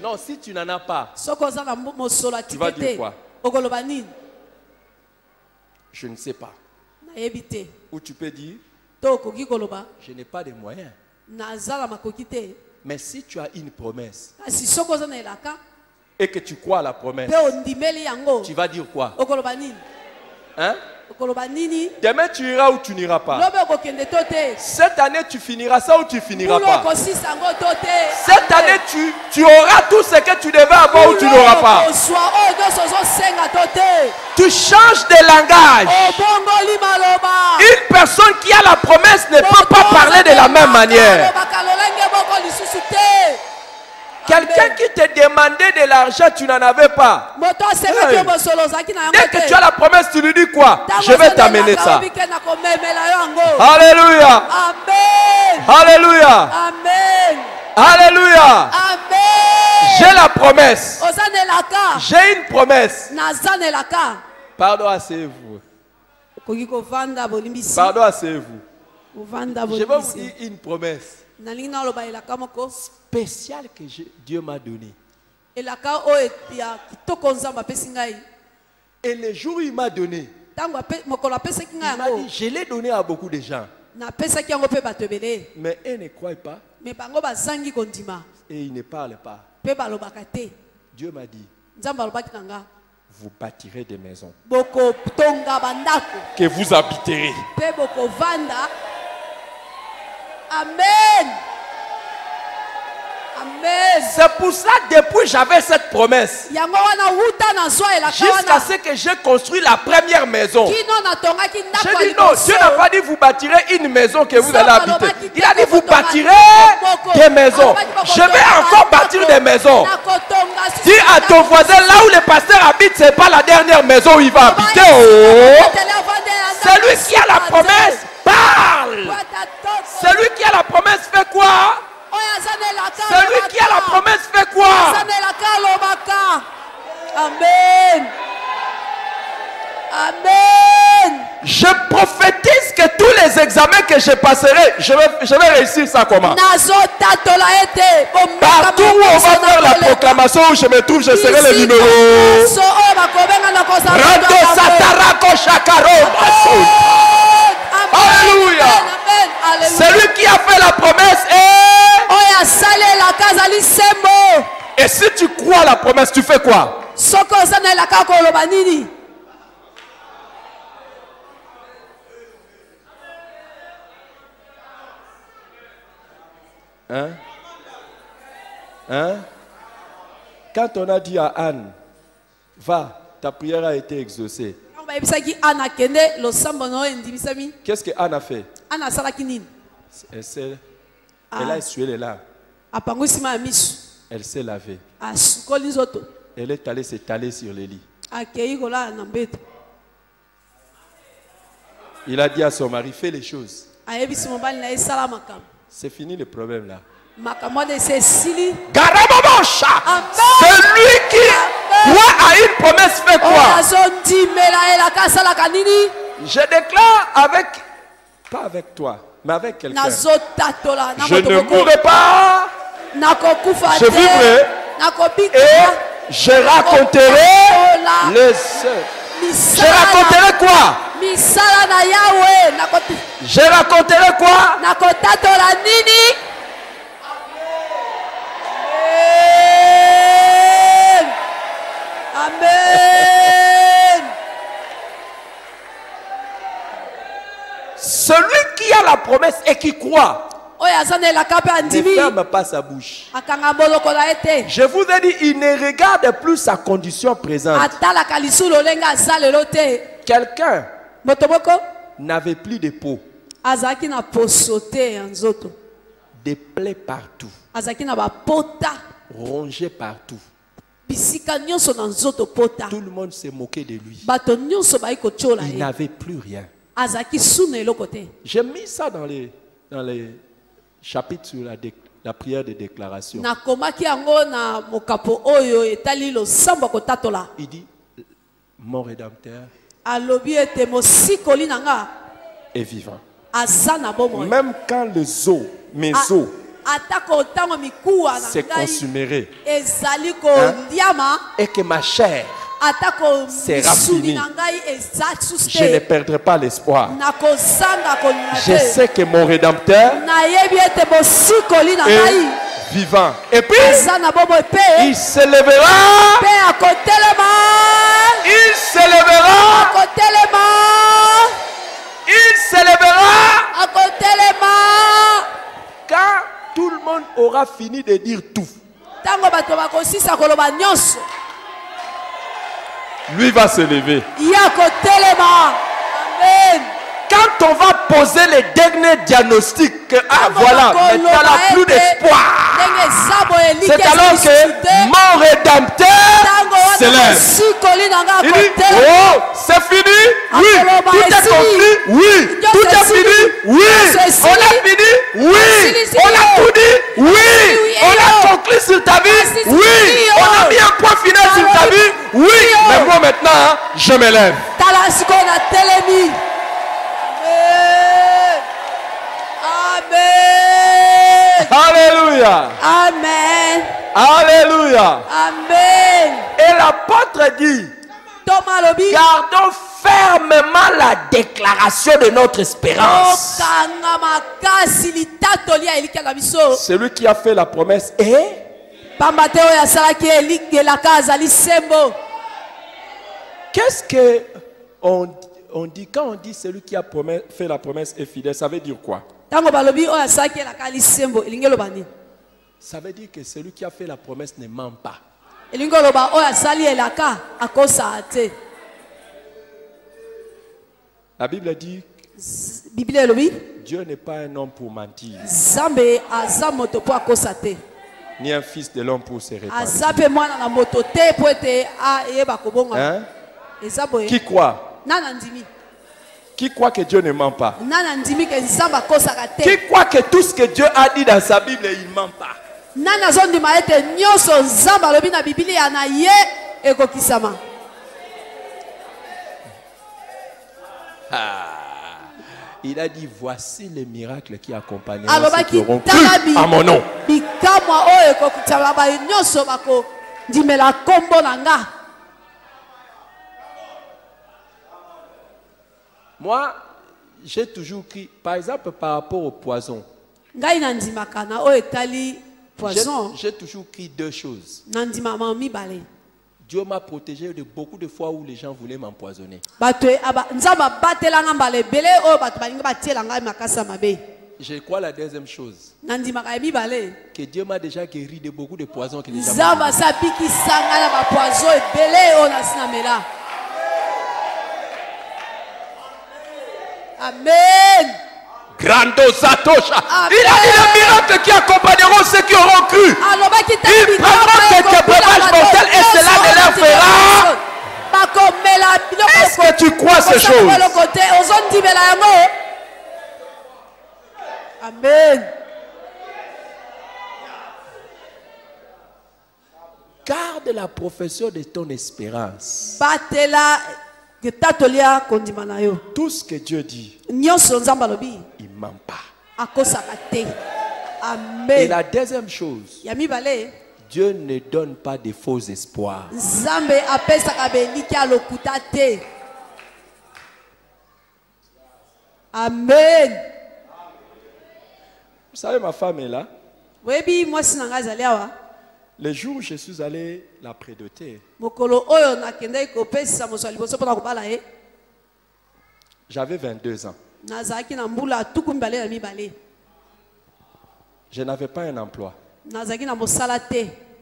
A: Non, si tu n'en as pas, tu vas dire quoi? Je ne sais pas. Ou tu peux dire, je n'ai pas de moyens. Mais si tu as une promesse et que tu crois à la promesse, tu vas dire quoi? Hein? Demain tu iras ou tu n'iras pas. Cette année tu finiras ça ou tu finiras pas. Cette année tu auras tout ce que tu devais avoir ou tu n'auras pas. Tu changes de langage. Une personne qui a la promesse ne peut pas parler de la même manière. Quelqu'un qui te demandait de l'argent, tu n'en avais pas. Hey. Dès que tu as la promesse, tu lui dis quoi? Je vais t'amener ça. Alléluia.
D: Amen.
A: Alléluia.
D: Amen.
A: Alléluia.
D: Amen.
A: J'ai la promesse. J'ai une promesse. Pardon, asseyez-vous. Pardon, asseyez-vous. Je vais vous dire une promesse spéciale que Dieu m'a donnée. Et le jour où il m'a donné, il m'a dit, je l'ai donné à beaucoup de gens. Mais eux ne croient pas. Et ils ne parlent pas. Dieu m'a dit, vous bâtirez des maisons que vous habiterez.
D: Amen. Amen.
A: C'est pour ça depuis j'avais cette promesse. Jusqu'à ce que j'ai construit la première maison. J'ai dit non, Dieu n'a pas dit vous bâtirez une maison que vous allez habiter. Il a dit vous bâtirez des maisons. Je vais encore bâtir des maisons. Dis à ton voisin, là où le pasteur habite, ce n'est pas la dernière maison où il va habiter. Oh. Celui qui a la promesse parle. Celui qui a la promesse fait quoi? Celui qui a la promesse fait quoi?
D: Amen. Amen.
A: Je prophétise que tous les examens que je passerai, je vais réussir ça comment? Partout où on va faire la proclamation où je me trouve, je serai le numéro. Alléluia. Celui qui a fait la promesse est... Et si tu crois à la promesse, tu fais quoi? Hein? Hein? Quand on a dit à Anne, va, ta prière a été exaucée. Qu'est-ce que Anne a fait? Elle a essuyé les larmes. Elle s'est lavée. Elle est allée s'étaler sur les lits. Il a dit à son mari, fais les choses. C'est fini le problème là. Celui qui croit à une promesse fait quoi? Je déclare avec, pas avec toi, mais avec quelqu'un. Je ne mourrai pas. Je vivrai. Et je raconterai les œuvres. Je raconterai quoi? Je raconterai quoi?
D: Amen.
A: Celui qui a la promesse et qui croit ne ferme pas sa bouche. Je vous ai dit, il ne regarde plus sa condition présente. Quelqu'un n'avait plus de peau. Des plaies partout. Rongé partout. Tout le monde s'est moqué de lui. Il n'avait plus rien. J'ai mis ça dans les chapitres sur la prière de déclaration. Il dit, mon Rédempteur est vivant. Même quand les os, mes os, se consumeraient, et que ma chair sera finie, je ne perdrai pas l'espoir. Je sais que mon Rédempteur est vivant. Et puis, il s'élèvera. Il s'élèvera. Il s'élèvera. Quand tout le monde aura fini de dire tout, lui va se lever.
D: Amen.
A: Quand on va poser les derniers diagnostics, que voilà, maintenant il n'y a plus d'espoir. C'est alors que mon Rédempteur se lève. Il dit, oh, c'est fini? Oui. Tout est conclu? Oui. Tout est fini? Oui. On a fini? Oui. On a tout dit? Oui. On a conclu sur ta vie? Oui. On a mis un point final sur ta vie? Oui. Mais moi maintenant, je me lève.
D: Amen.
A: Alléluia.
D: Amen.
A: Alléluia.
D: Amen.
A: Et l'apôtre dit, gardons fermement la déclaration de notre espérance. Celui qui a fait la promesse est... Qu'est-ce que on dit quand on dit celui qui a fait la promesse est fidèle? Ça veut dire quoi? Ça veut dire que celui qui a fait la promesse ne ment pas. La Bible dit, Dieu n'est pas un homme pour mentir, ni un fils de l'homme pour se répandre. Hein? Qui croit? Qui croit que Dieu ne ment pas? Qui croit que tout ce que Dieu a dit dans sa Bible, il ne ment pas? Il a dit, voici les miracles qui accompagneront ceux qui auront cru à mon nom. Moi, j'ai toujours cru, par exemple, par rapport au poison. J'ai toujours cru deux choses. Dieu m'a protégé de beaucoup de fois où les gens voulaient m'empoisonner. Je crois la deuxième chose, que Dieu m'a déjà guéri de beaucoup de poisons que les gens m'ont donné.
D: Amen.
A: Grandosatosha. Il a dit les miracles qui accompagneront ceux qui auront cru. Ils prendront quelques breuvages mortels et cela ne leur fera. Est-ce que tu crois ces choses?
D: Amen.
A: Garde la profession de ton espérance. Tout ce que Dieu dit, il ne ment pas. Et la deuxième chose, Dieu ne donne pas de faux espoirs.
D: Amen.
A: Vous savez, ma femme est là. Le jour où je suis allé la prédoter, j'avais 22 ans. Je n'avais pas un emploi.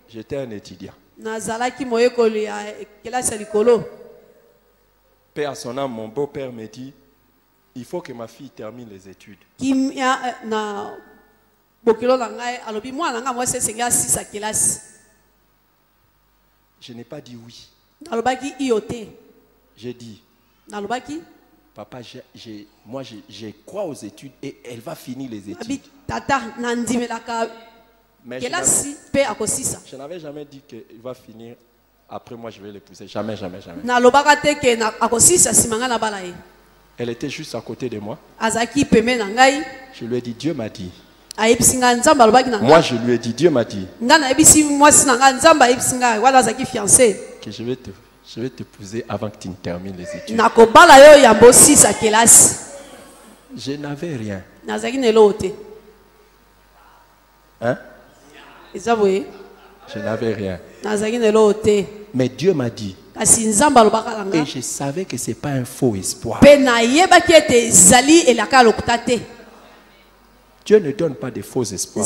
A: J'étais un étudiant. Père à son âme, mon beau-père me dit, il faut que ma fille termine les études. Je n'ai pas dit oui. J'ai dit, papa, moi je crois aux études et elle va finir les études. Mais je n'avais jamais dit qu'il va finir. Après moi je vais l'épouser. Jamais, jamais, jamais. Elle était juste à côté de moi. Je lui ai dit, Dieu m'a dit. Moi je lui ai dit, Dieu m'a dit que je vais t'épouser avant que tu ne termines les études. Je n'avais rien. Hein? Je n'avais rien. Mais Dieu m'a dit. Et je savais que ce n'est pas un faux espoir. Dieu ne donne pas de faux espoirs.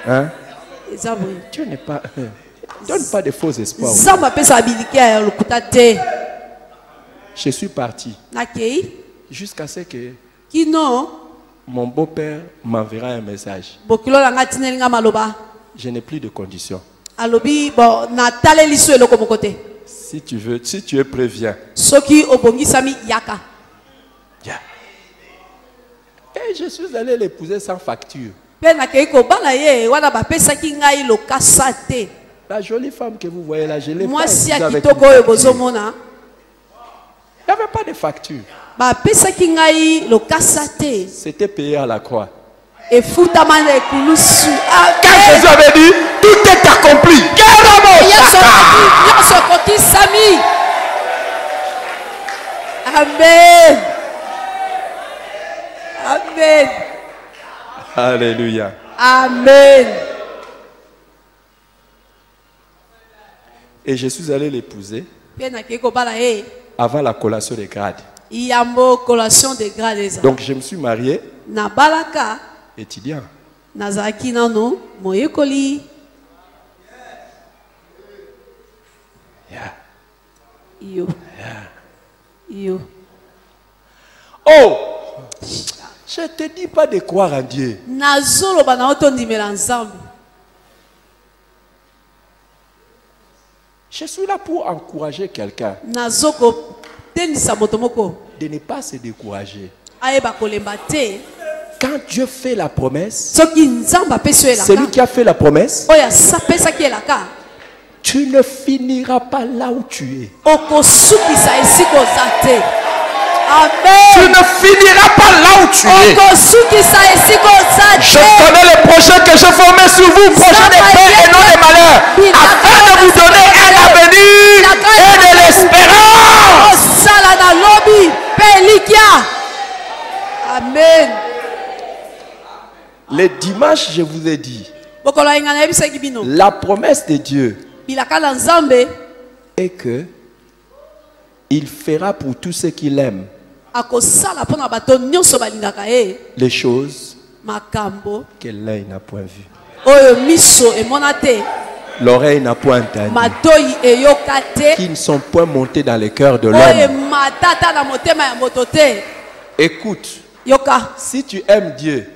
A: Hein? Dieu ne donne pas de faux espoirs. Je suis parti jusqu'à ce que mon beau-père m'enverra un message. Je n'ai plus de conditions. Si tu veux, si tu es prêt, viens. Et je suis allé l'épouser sans facture. La jolie femme que vous voyez là, je l'ai pas épousée avec une facture. Il n'y avait pas de facture. C'était payé à la croix.
D: Et futamane kulusu.
A: Quand Jésus avait dit, tout est accompli.
D: Amen. Amen.
A: Alléluia.
D: Amen.
A: Et je suis allé l'épouser avant la collation des grades. Donc je me suis marié étudiant. Yeah.
D: Yo.
A: Oh, je ne te dis pas de croire en Dieu. Je suis là pour encourager quelqu'un de ne pas se décourager. Quand Dieu fait la promesse, celui qui a fait la promesse, tu ne finiras pas là où tu es.
D: Amen.
A: Tu ne finiras pas là où tu es. Je connais le projet que j'ai formé sur vous, projet de paix et non de malheur, afin de vous donner un avenir et de l'espérance.
D: Amen.
A: Le dimanche, je vous ai dit, la promesse de Dieu est que il fera pour tous ceux qui l'aiment les choses que l'œil n'a point vues, l'oreille n'a point entendu, qui ne sont point montés dans le cœur de l'homme. Écoute, si tu aimes Dieu,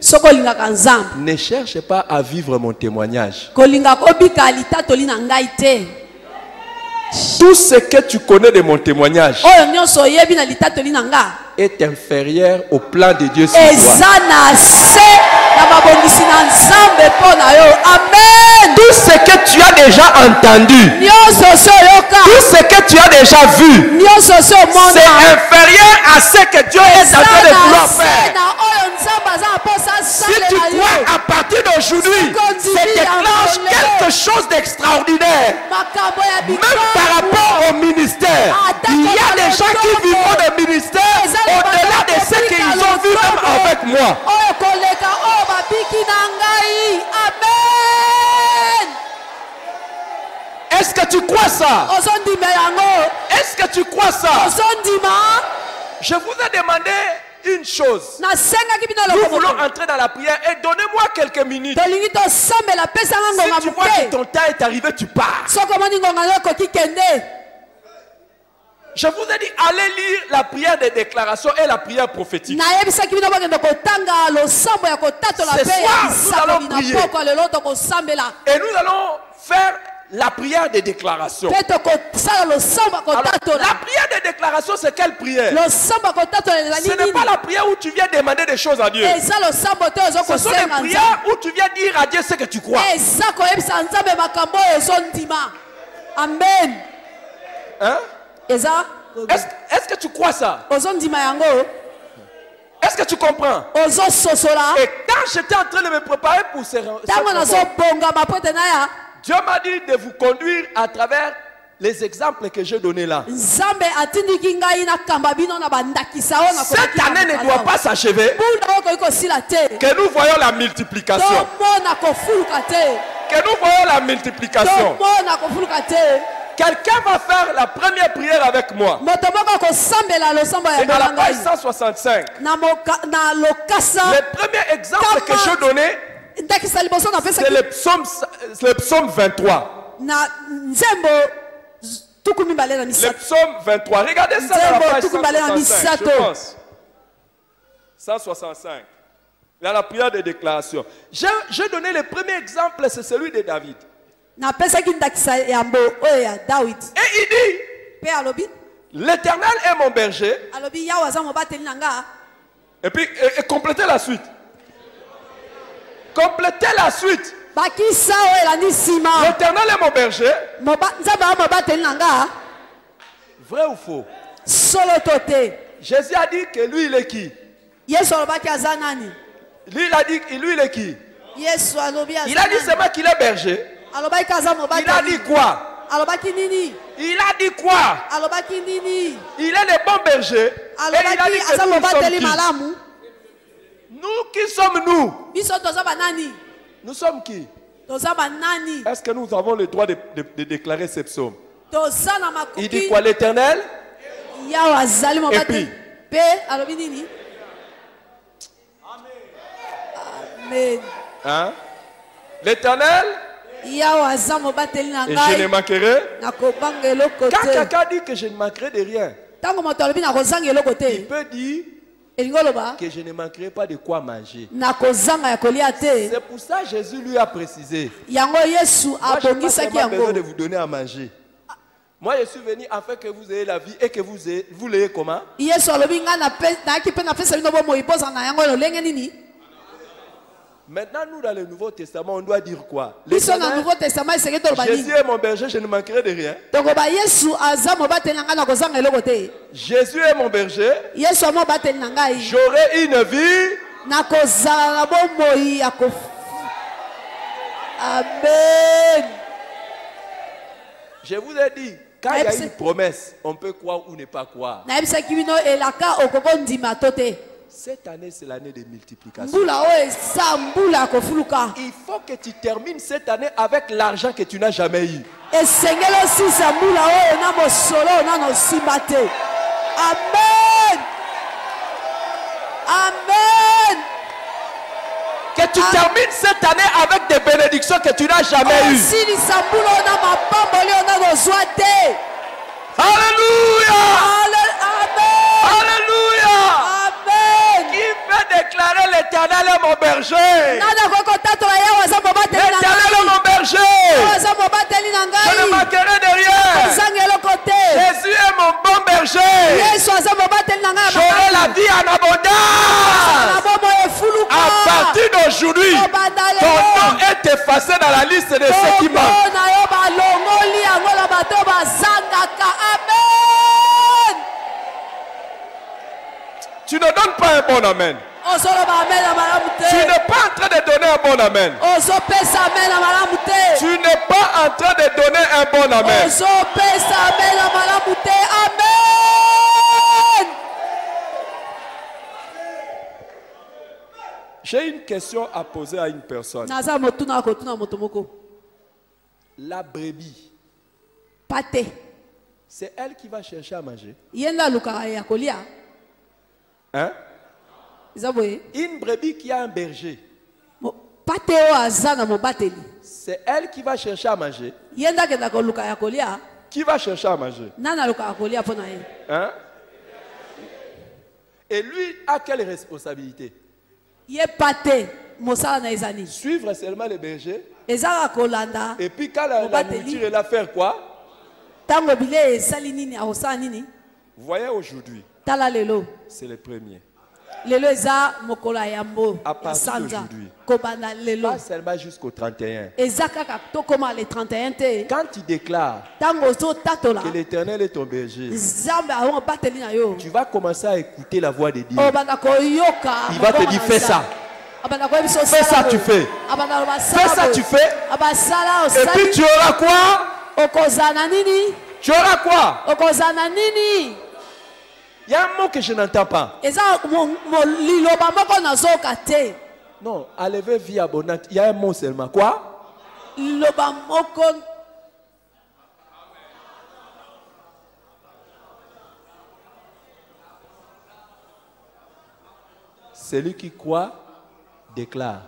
A: ne cherche pas à vivre mon témoignage. Tout ce que tu connais de mon témoignage est inférieur au plan de Dieu sur toi.
D: Amen.
A: Tout ce que tu as déjà entendu, tout ce que tu as déjà vu, c'est inférieur à ce que Dieu est en train de vouloir faire. Si tu crois à partir d'aujourd'hui, ça déclenche quelque chose d'extraordinaire. Même par rapport au ministère, il y a des gens qui vivront le ministère au-delà de ce qu'ils ont vu même avec moi.
D: Amen.
A: Est-ce que tu crois ça? Est-ce que tu crois ça? Je vous ai demandé une chose. Nous voulons entrer dans la prière et donnez-moi quelques minutes. Si tu vois que ton temps est arrivé, tu pars. Je vous ai dit, allez lire la prière de déclaration et la prière prophétique. Ce soir, nous allons prier. Et nous allons faire la prière de déclaration. Alors, la prière de déclaration, c'est quelle prière? Ce n'est pas la prière où tu viens demander des choses à Dieu. Ce sont des prières où tu viens dire à Dieu ce que tu crois.
D: Amen.
A: Hein? Est-ce que tu crois ça? Est-ce que tu comprends? Et quand j'étais en train de me préparer pour ce Dieu m'a dit de vous conduire à travers les exemples que j'ai donnés là. Cette année ne doit pas s'achever que nous voyons la multiplication. Que nous voyons la multiplication. Quelqu'un va faire la première prière avec moi. C'est dans la page 165. Le premier exemple que je donnais, c'est le psaume 23. Le psaume 23. Regardez ça dans la page 165. Je pense. 165. Il y a la prière de déclaration. J'ai donné le premier exemple, c'est celui de David. Et il dit, l'Éternel est mon berger. Et puis, complétez la suite. Complétez la suite. L'Éternel est mon berger. Vrai ou faux? Jésus a dit que lui il est qui? Lui il a dit lui il est qui? Il a dit seulement qu'il est berger. Il a dit quoi? Il a dit quoi? Il est le bon berger. Et il a dit que nous sommes qui? Nous qui sommes nous? Nous sommes qui? Est-ce que nous avons le droit de déclarer ce psaume? Il dit quoi? L'Éternel? Et puis?
D: Amen.
A: Hein? L'Éternel? Et je ne manquerai. Quand quelqu'un dit que je ne manquerai de rien, il peut dire que je ne manquerai pas de quoi manger. C'est pour ça que Jésus lui a précisé. Moi, je n'ai pas seulement besoin de vous donner à manger. Moi, je suis venu afin que vous ayez la vie et que vous l'ayez comment? Maintenant, nous, dans le Nouveau Testament, on doit dire quoi? Jésus est mon berger, je ne manquerai de rien. Jésus est mon berger, j'aurai une vie.
D: Amen.
A: Je vous ai dit, quand il y a une promesse, on peut croire ou ne pas croire. Cette année, c'est l'année de multiplication. Il faut que tu termines cette année avec l'argent que tu n'as jamais eu.
D: Amen. Amen.
A: Que tu termines cette année avec des bénédictions que tu n'as jamais eues. Alléluia. Alléluia. Qui peut déclarer l'Éternel est mon berger? L'Éternel est mon berger. Je ne manquerai de rien. Jésus est mon bon berger. J'aurai la vie en abondance. À partir d'aujourd'hui, ton nom est effacé dans la liste de ceux qui manquent. Tu ne donnes pas un bon amen. Tu n'es pas en train de donner un bon amen. Tu n'es pas en train de donner un bon amen. J'ai une question à poser à une personne. La brebis, c'est elle qui va chercher à manger. Hein? Une brebis qui a un berger, c'est elle qui va chercher à manger. Qui va chercher à manger? Hein? Et lui a quelle responsabilité? Suivre seulement les bergers. Et puis quand la nourriture est là, faire quoi? Vous voyez aujourd'hui, c'est le premier. À partir d'aujourd'hui, pas seulement jusqu'au 31. Quand tu déclares que l'Éternel est ton berger, tu vas commencer à écouter la voix de Dieu. Il va te dire fais ça. Fais ça, tu fais. Fais ça, tu fais. Et puis tu auras quoi? Tu auras quoi? Il y a un mot que je n'entends pas. Non, à lever vie abondante, il y a un mot seulement. Quoi? Celui qui croit, déclare.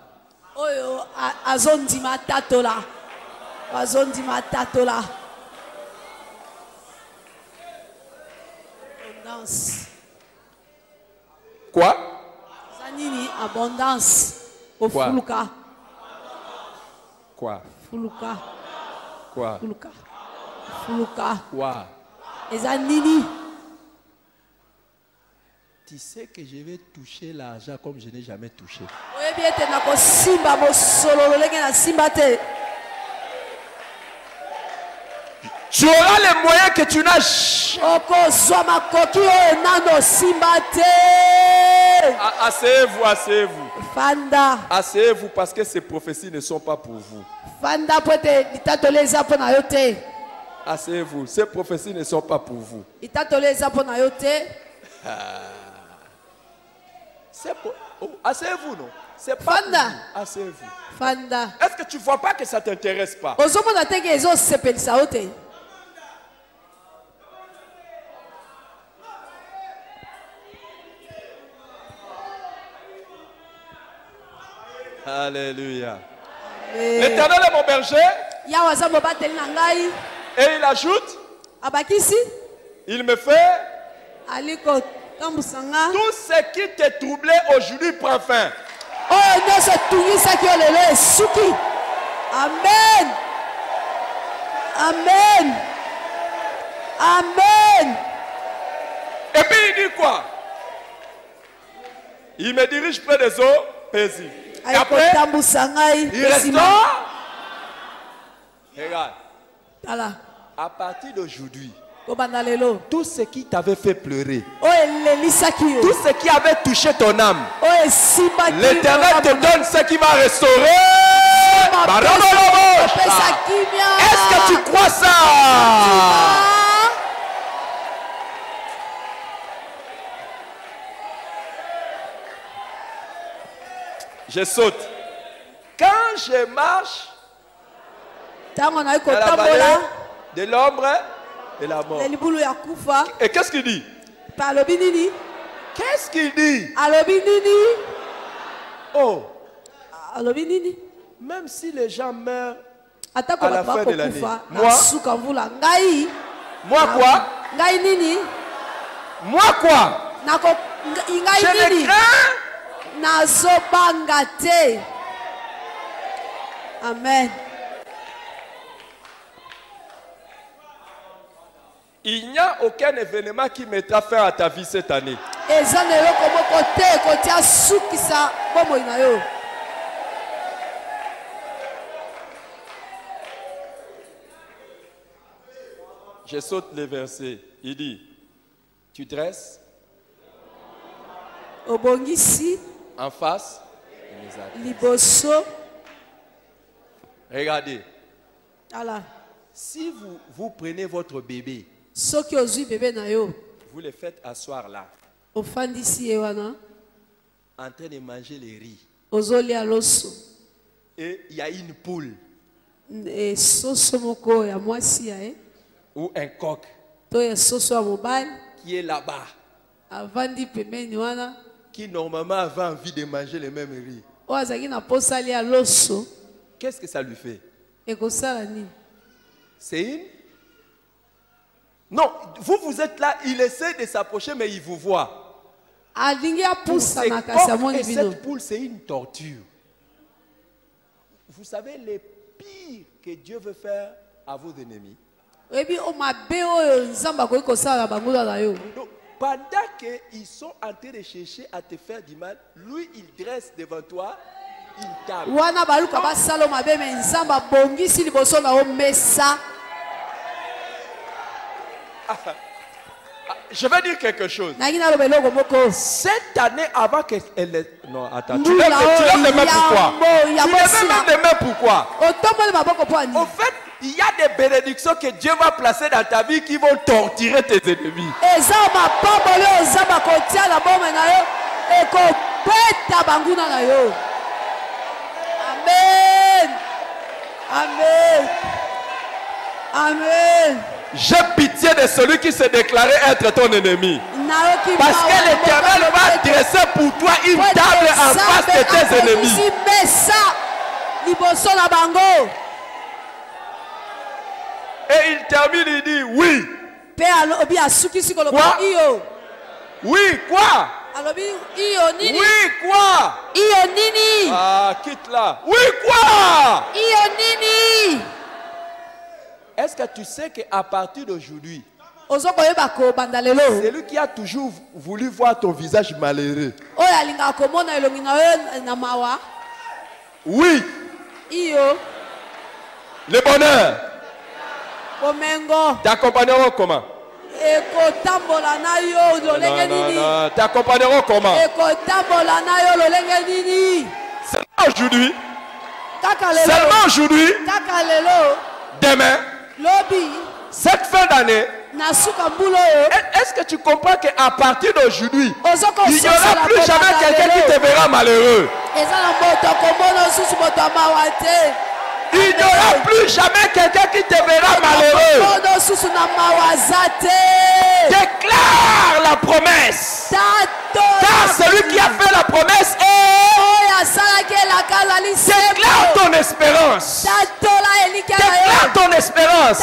A: Quoi?
D: Abondance.
A: Quoi?
D: Quoi?
A: Quoi? Quoi? Tu sais que je vais toucher l'argent comme je n'ai jamais touché. Tu auras les moyens que tu n'as. Asseyez-vous, asseyez-vous.
D: Fanda.
A: Asseyez-vous parce que ces prophéties ne sont pas pour vous.
D: Fanda pote litatoleza pona yote.
A: Asseyez-vous, ces prophéties ne sont pas pour vous.
D: Litatoleza pona yote.
A: Asseyez-vous, non? C'est pas
D: Fanda.
A: Asseyez-vous.
D: Fanda.
A: Est-ce que tu ne vois pas que ça ne t'intéresse pas?
D: Ozomona teke ezo sepelisa yote.
A: Alléluia. L'Éternel est mon berger. Et il ajoute. Il me fait. Tout ce qui te troublait aujourd'hui prend fin.
D: Amen. Amen. Amen.
A: Et puis il dit quoi? Il me dirige près des eaux paisibles. Et après, il restaure. Regarde. À partir d'aujourd'hui, tout ce qui t'avait fait pleurer, tout ce qui avait touché ton âme, l'Éternel te donne ce qui va restaurer. Est-ce que tu crois ça? Je saute. Quand je marche dans la vallée de l'ombre et la mort. Et qu'est-ce qu'il dit? Qu'est-ce qu'il dit? Oh. Même si les gens meurent à la fin de l'année. Moi quoi? Moi quoi? Je ne crains.
D: Amen.
A: Il n'y a aucun événement qui mettra fin à ta vie cette année. Je saute les versets. Il dit, tu dresses en face de mes adversaires. Regardez. Si vous prenez votre bébé, vous le faites asseoir là, en train de manger les riz, et il y a une poule ou un coq qui est là-bas, qui normalement avait envie de manger les mêmes riz. Qu'est-ce que ça lui fait? C'est une... Non, vous êtes là, il essaie de s'approcher, mais il vous voit. Pour ces coqs et cette poule, c'est une torture. Vous savez les pires que Dieu veut faire à vos ennemis. Donc, pendant qu'ils sont en train de chercher à te faire du mal, lui, il dresse devant toi une table. Je vais dire quelque chose. Cette année, avant qu'elle... Non, attends. Tu lèves les mains pourquoi? Tu lèves même les mains pourquoi? En fait, il y a des bénédictions que Dieu va placer dans ta vie qui vont torturer tes ennemis.
D: Amen. Amen. Amen.
A: J'ai pitié de celui qui s'est déclaré être ton ennemi. Parce que l'Éternel va dresser pour toi une table en face de tes ennemis. Et il termine, il dit oui. Quoi? Oui, quoi? Oui, quoi? Ah, quitte là. Oui, quoi? Est-ce que tu sais qu'à partir d'aujourd'hui, c'est lui qui a toujours voulu voir ton visage malheureux. Oui. Le bonheur. T'accompagneront comment? Non. T'accompagneront comment? Seulement aujourd'hui. Seulement aujourd'hui. Demain. Cette fin d'année. Est-ce que tu comprends qu'à partir d'aujourd'hui, il n'y aura plus jamais quelqu'un qui te verra malheureux? Il n'y aura plus jamais quelqu'un qui te verra malheureux. Déclare la promesse. Car celui qui a fait la promesse est... Déclare ton espérance. Déclare ton espérance.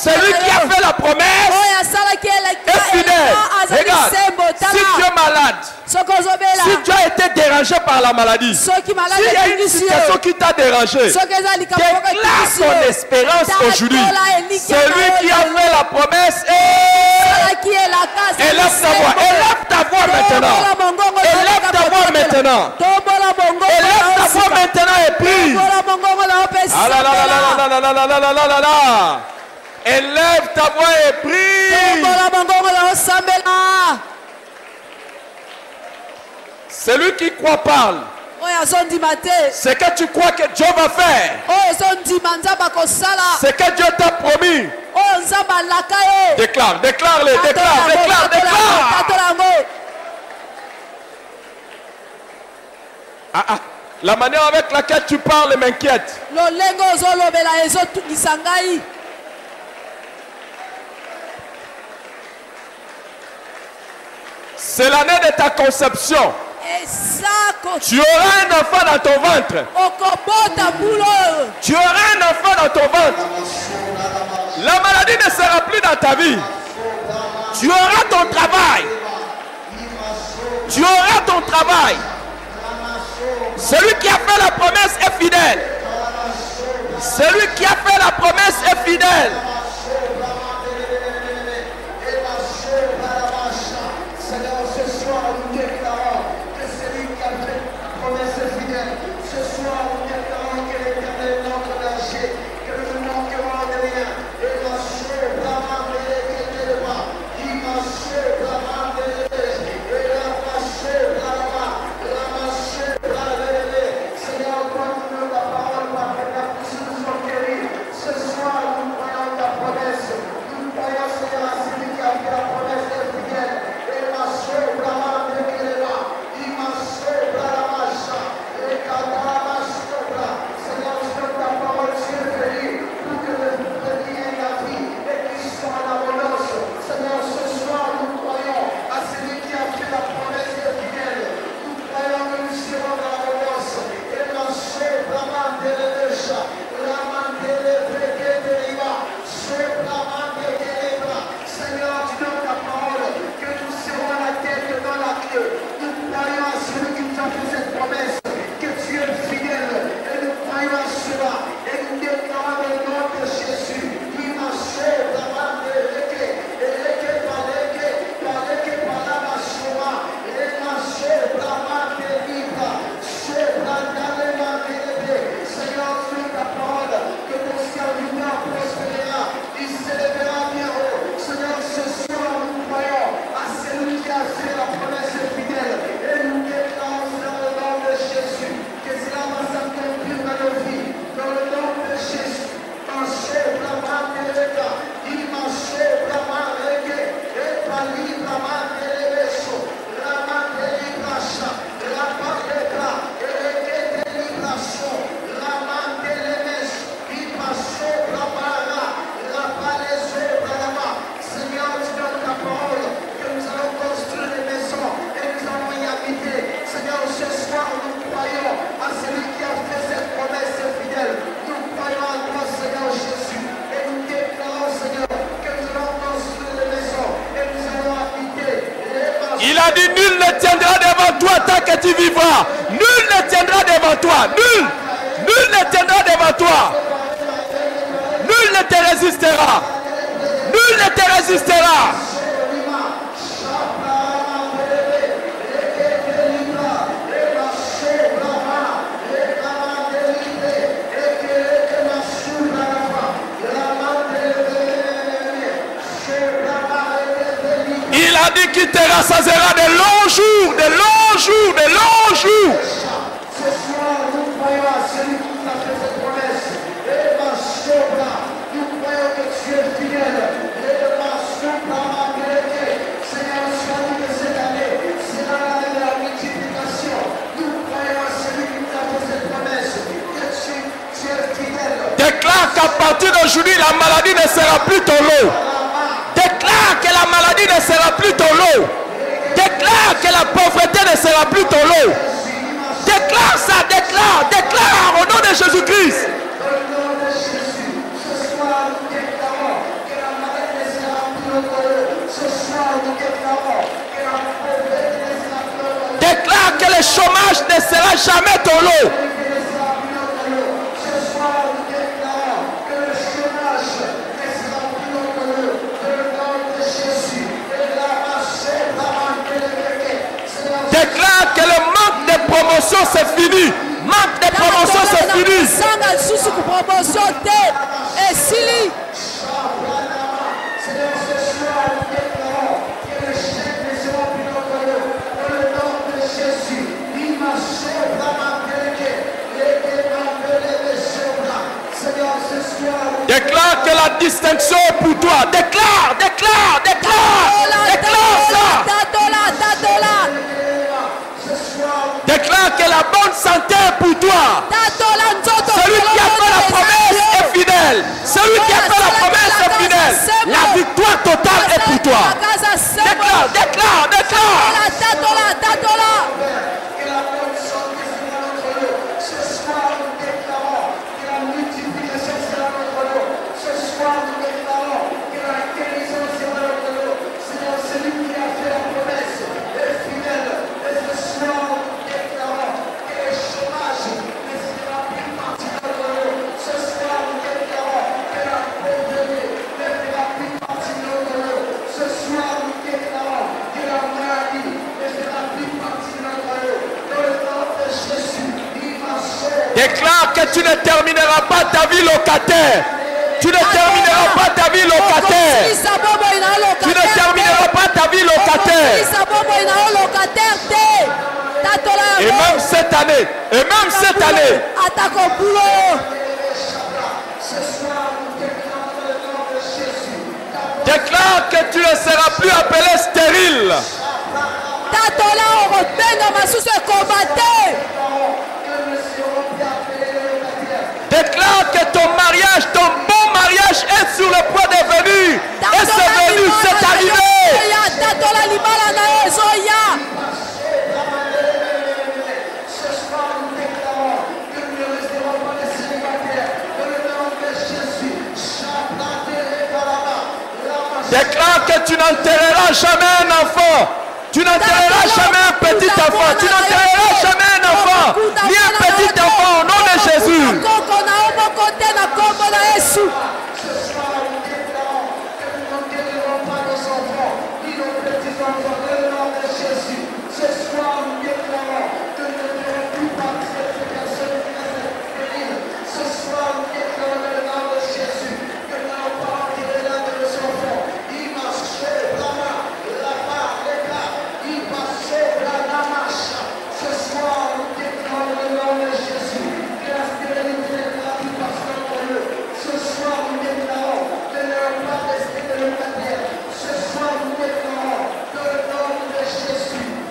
A: Celui qui a fait la promesse est fidèle. Regarde, si tu es malade, si tu as été dérangé par la maladie, s'il y a une situation qui t'a dérangé, déclare ton espérance aujourd'hui. Celui qui a fait la promesse est... Élève ta voix. Élève ta voix maintenant. Élève ta voix maintenant. Élève ta voix maintenant et prie. Ah là là là là là là là là là là là. Élève ta voix et prie. Celui qui croit parle. Ce que tu crois que Dieu va faire, ce que Dieu t'a promis, déclare, déclare-le, déclare. La manière avec laquelle tu parles m'inquiète. C'est l'année de ta conception. Tu auras un enfant dans ton ventre. Tu auras un enfant dans ton ventre. La maladie ne sera plus dans ta vie. Tu auras ton travail. Tu auras ton travail. Celui qui a fait la promesse est fidèle. Celui qui a fait la promesse est fidèle. Il a dit nul ne tiendra devant toi tant que tu vivras. Nul ne tiendra devant toi. Nul. Nul ne tiendra devant toi. Nul ne te résistera. Nul ne te résistera. Il a dit qu'il te rassasiera de longs jours, de longs jours, de longs jours.
C: Ce soir, nous croyons à celui qui nous a fait cette promesse. Et ma sobra, nous croyons que tu es fidèle. Et ma sobra, ma gré, Seigneur, sois dit que cette année, c'est l'année de la multiplication. Nous croyons à celui qui nous a fait cette promesse. Que tu es fidèle.
A: Déclare qu'à partir d'aujourd'hui, la maladie ne sera plus ton lot. Déclare que la maladie ne sera plus ton lot. Déclare que la pauvreté ne sera plus ton lot. Déclare ça, déclare au nom de Jésus-Christ. Déclare que le chômage ne sera jamais ton lot. Déclare que le manque de promotion c'est fini. Manque de promotion c'est fini. Déclare que la distinction est pour toi. Déclare ça. Déclare que la bonne santé est pour toi. Celui qui a fait la promesse est fidèle. Celui qui a fait la promesse est fidèle. La victoire totale est pour toi. Déclare. Déclare que tu ne termineras pas ta vie locataire. Tu ne termineras pas ta vie locataire. Tu ne termineras pas ta vie locataire. Et même cette année. Déclare que tu ne seras plus appelé stérile. Déclare que ton mariage, ton bon mariage est sur le point de venir. Et c'est venu, c'est arrivé. Déclare que tu n'enterreras jamais un enfant. Tu n'enterreras jamais un petit enfant. Tu n'enterreras jamais un enfant. Ni un petit enfant au nom de Jésus.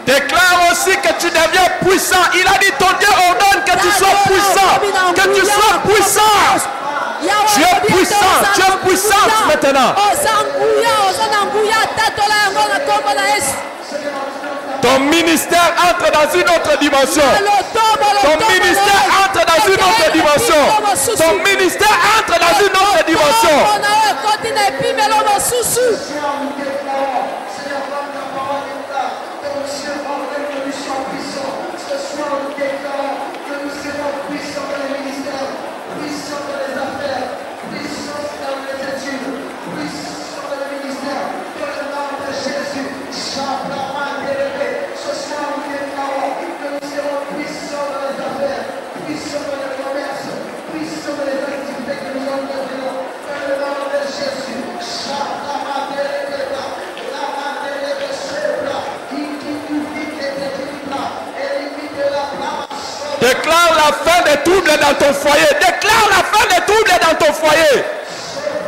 A: Déclare aussi que tu deviens puissant. Il a dit ton Dieu ordonne que tu sois puissant. Que tu sois puissant. Tu es puissante maintenant. Ton ministère entre dans une autre dimension. Ton ministère entre dans une autre dimension. Ton ministère entre dans une autre dimension. la fin des troubles dans ton foyer. Déclare la fin des troubles dans ton foyer.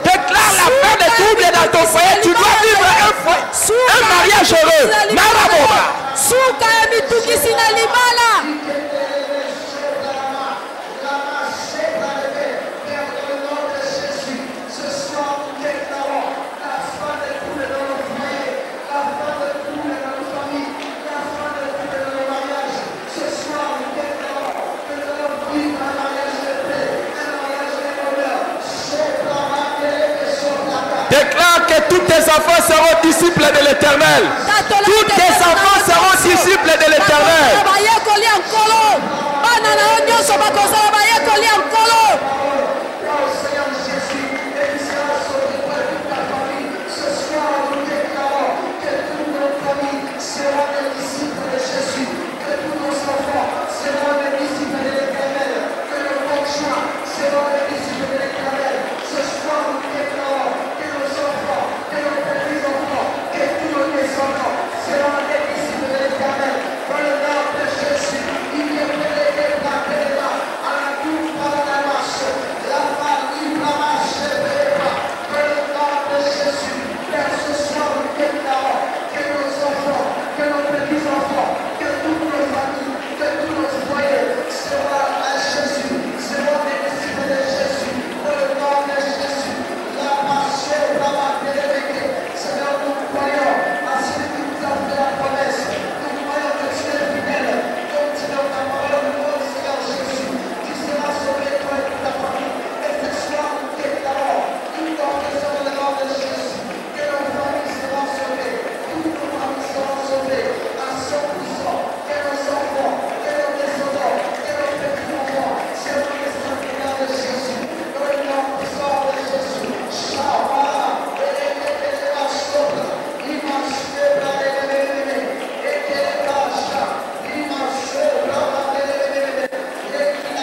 A: Déclare la fin des troubles dans ton foyer. Tu dois vivre un mariage heureux. Maraboba. Déclare que tous tes enfants seront disciples de l'Éternel. Tous tes enfants seront disciples de l'Éternel.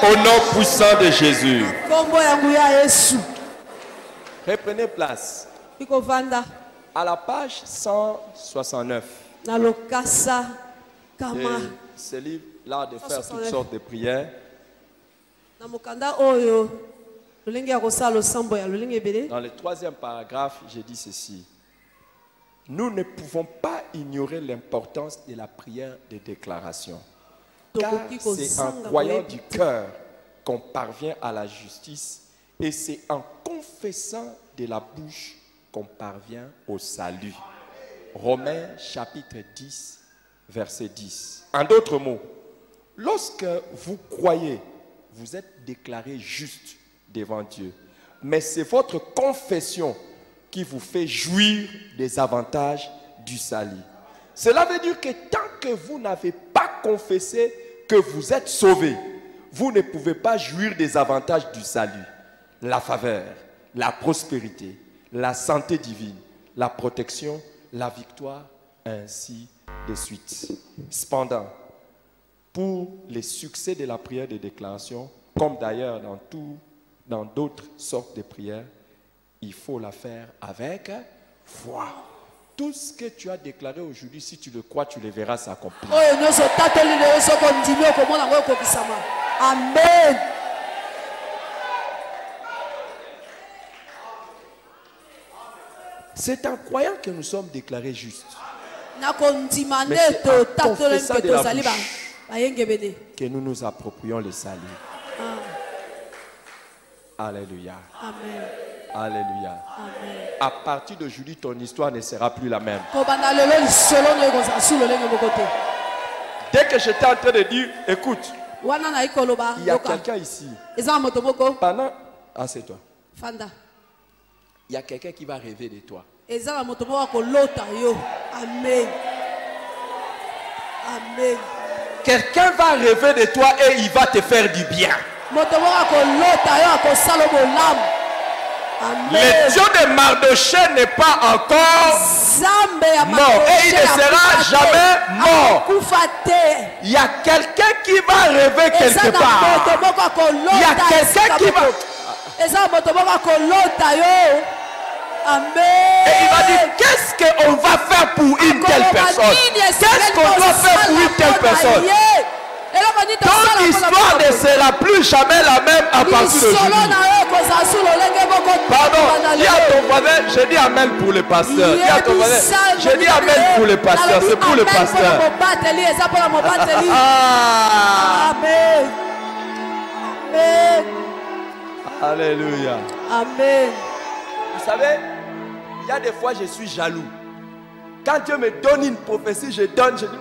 A: Au nom puissant de Jésus. Reprenez place. À la page 169. Ce livre là de faire toutes sortes de prières. Dans le troisième paragraphe, j'ai dit ceci. Nous ne pouvons pas ignorer l'importance de la prière de déclaration. Car c'est en croyant du cœur qu'on parvient à la justice et c'est en confessant de la bouche qu'on parvient au salut. Romains chapitre 10, verset 10. En d'autres mots, lorsque vous croyez, vous êtes déclaré juste devant Dieu. Mais c'est votre confession qui vous fait jouir des avantages du salut. Cela veut dire que tant que vous n'avez pas confessé que vous êtes sauvé, vous ne pouvez pas jouir des avantages du salut. La faveur, la prospérité, la santé divine, la protection, la victoire, ainsi de suite. Cependant, pour les succès de la prière de déclaration, comme d'ailleurs dans d'autres sortes de prières, il faut la faire avec foi. Tout ce que tu as déclaré aujourd'hui, si tu le crois, tu le verras s'accomplir.
D: Amen.
A: C'est en croyant que nous sommes déclarés justes. Mais c'est en confessant de la bouche que nous nous approprions le salut. Alléluia.
D: Amen.
A: Alléluia.
D: Amen.
A: À partir d'aujourd'hui, ton histoire ne sera plus la même. Dès que j'étais en train de dire, écoute, il y a quelqu'un ici. Pendant, assieds-toi. Il y a quelqu'un qui va rêver de toi.
D: Amen. Amen.
A: Quelqu'un va rêver de toi et il va te faire du bien. Le Dieu de Mardoché n'est pas encore mort et il ne sera jamais mort. Il y a quelqu'un qui va rêver quelque part. Il y a quelqu'un qui va...
D: Amen.
A: Et il va dire, qu'est-ce qu'on va faire pour une telle personne? Qu'est-ce qu'on doit faire pour une telle personne? Ton histoire ne sera plus jamais la même à partir d'aujourd'hui. Pardon, dis à ton voisin, je dis amen pour le pasteur. Dis à ton voisin, je dis amen pour le pasteur. C'est pour le pasteur.
D: Amen. Amen.
A: Alléluia.
D: Amen.
A: Vous savez, il y a des fois je suis jaloux. Quand Dieu me donne une prophétie, je donne, je dis,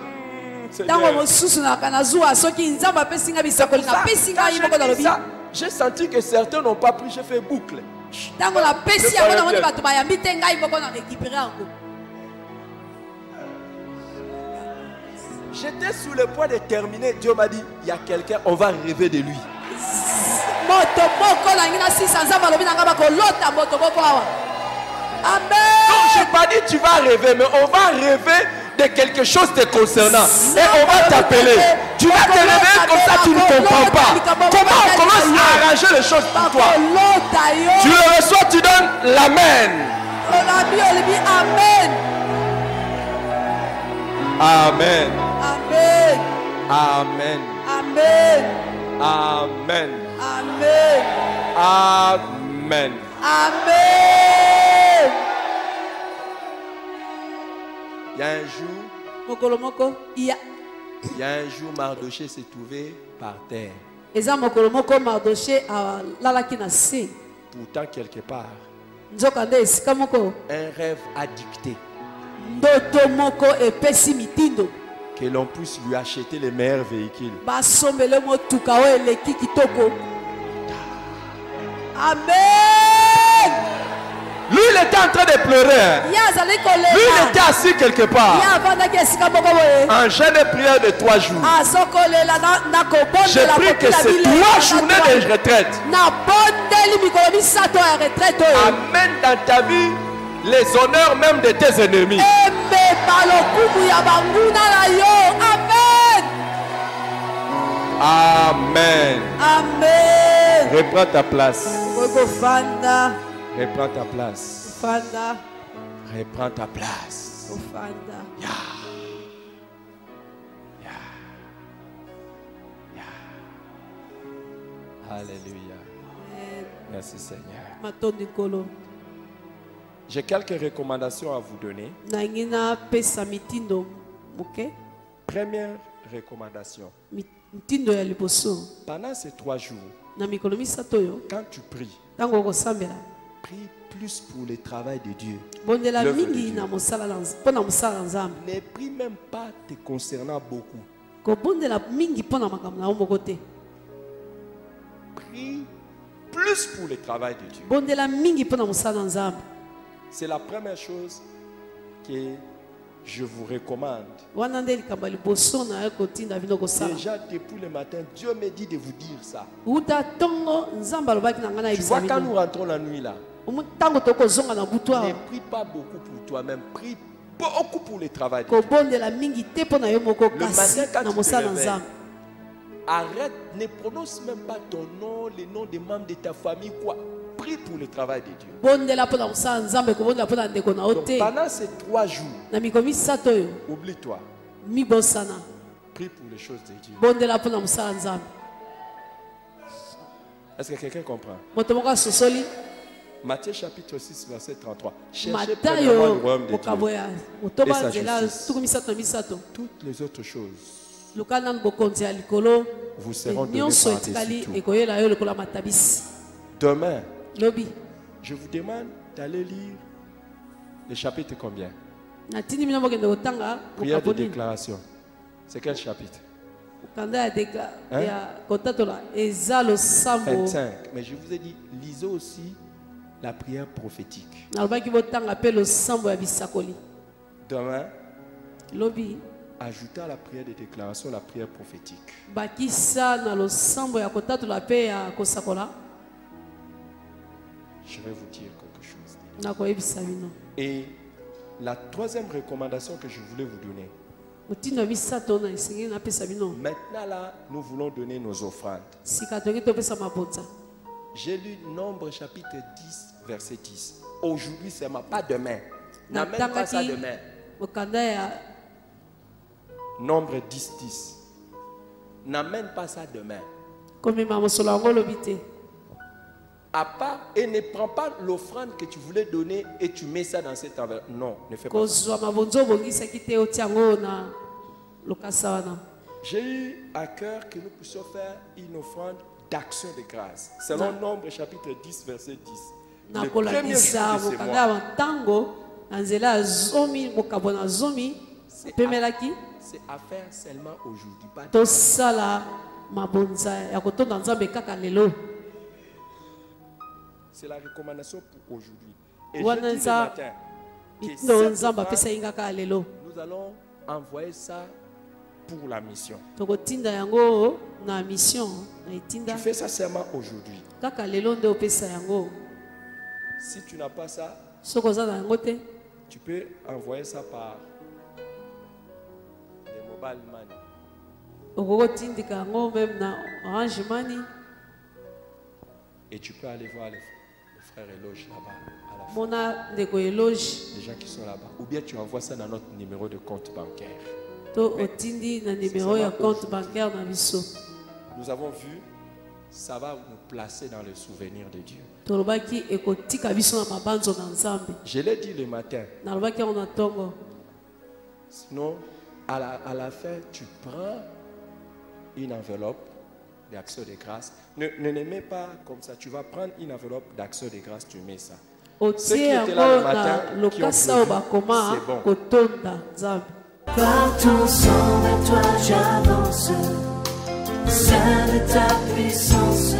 A: j'ai senti que certains n'ont pas pris, j'ai fait boucle. J'étais sur le point de terminer. Dieu m'a dit, il y a quelqu'un, on va rêver de lui.
D: Amen.
A: Non, je n'ai pas dit tu vas rêver, mais on va rêver de quelque chose te concernant. Et on va t'appeler. Tu vas te réveiller comme ça, tu ne comprends pas. Comment on commence à arranger les choses pour toi? Tu le reçois, tu donnes l'amen.
D: Amen.
A: Amen.
D: Amen.
A: Amen.
D: Amen.
A: Amen.
D: Amen.
A: Amen.
D: Amen.
A: Il y a un jour, il y a un jour, Mardoché s'est trouvé par terre. Pourtant, quelque part, un rêve addicté. Que l'on puisse lui acheter les meilleurs véhicules.
D: Amen.
A: Lui, il était en train de pleurer. Lui, il était assis quelque part. En jeûne et prière de 3 jours. J'ai pris que c'est 3 journées de retraite. Amène dans ta vie les honneurs même de tes ennemis. Amen.
D: Amen.
A: Reprends ta place. Reprends ta place. Reprends ta place. Yeah. Yeah. Yeah. Alléluia. Merci Seigneur. J'ai quelques recommandations à vous donner. Première recommandation. Pendant ces 3 jours, quand tu pries, prie plus pour le travail de Dieu. L'œuvre de Dieu. Ne prie même pas te concernant beaucoup. Prie plus pour le travail de Dieu. C'est la première chose que je vous recommande. Déjà depuis le matin, Dieu me dit de vous dire ça. Tu vois, quand nous rentrons la nuit là, ne prie pas beaucoup pour toi-même, prie beaucoup pour le travail de Dieu. Le matin quand tu te réveilles, arrête, ne prononce même pas ton nom, le nom des membres de ta famille, quoi. Prie pour le travail de Dieu. Donc, pendant ces 3 jours, oublie-toi. Prie pour les choses de Dieu. Est-ce que quelqu'un comprend? Matthieu chapitre 6, verset 33. Cherchez premièrement le royaume de Dieu et sa justice. Toutes les autres choses vous seront données par-dessus tout. Demain, je vous demande d'aller lire le chapitre combien? Prière de déclaration. C'est quel chapitre? 25. Mais je vous ai dit, lisez aussi la prière prophétique. Demain, ajoutez à la prière de déclaration la prière prophétique. Je vais vous dire quelque chose. Et la troisième recommandation que je voulais vous donner. Maintenant là, nous voulons donner nos offrandes. J'ai lu Nombre chapitre 10, verset 10. Aujourd'hui seulement, pas demain. N'amène pas ça demain. Nombre 10, 10. n'amène pas ça demain. À part, et ne prends pas l'offrande que tu voulais donner et tu mets ça dans cette enveloppe. Non, ne fais pas ça. J'ai eu à cœur que nous puissions faire une offrande d'action de grâce. Selon Nombre chapitre 10, verset 10. Le premier jour de ce mois, c'est à faire seulement aujourd'hui. Pas c'est la recommandation pour aujourd'hui. Et je dis le matin, nous allons envoyer ça pour la mission. Tu fais ça seulement aujourd'hui. Si tu n'as pas ça, tu peux envoyer ça par les mobile money. Et tu peux aller voir les frères éloges là-bas à la fin. Les gens qui sont là-bas. Ou bien tu envoies ça dans notre numéro de compte bancaire. Nous avons vu, ça va nous placer dans le souvenir de Dieu. Je l'ai dit le matin. Sinon, à la fin, tu prends une enveloppe d'action de grâce. Ne les mets pas comme ça. Tu vas prendre une enveloppe d'action de grâce, tu mets ça. Ceux qui étaient là le matin, qui ont c'est bon.
C: Par ton sang vers toi j'avance, Saint de ta puissance,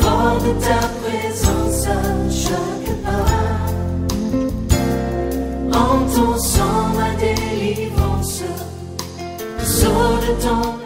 C: fort de ta présence à chaque pas. En ton sang ma délivrance, sceau de ton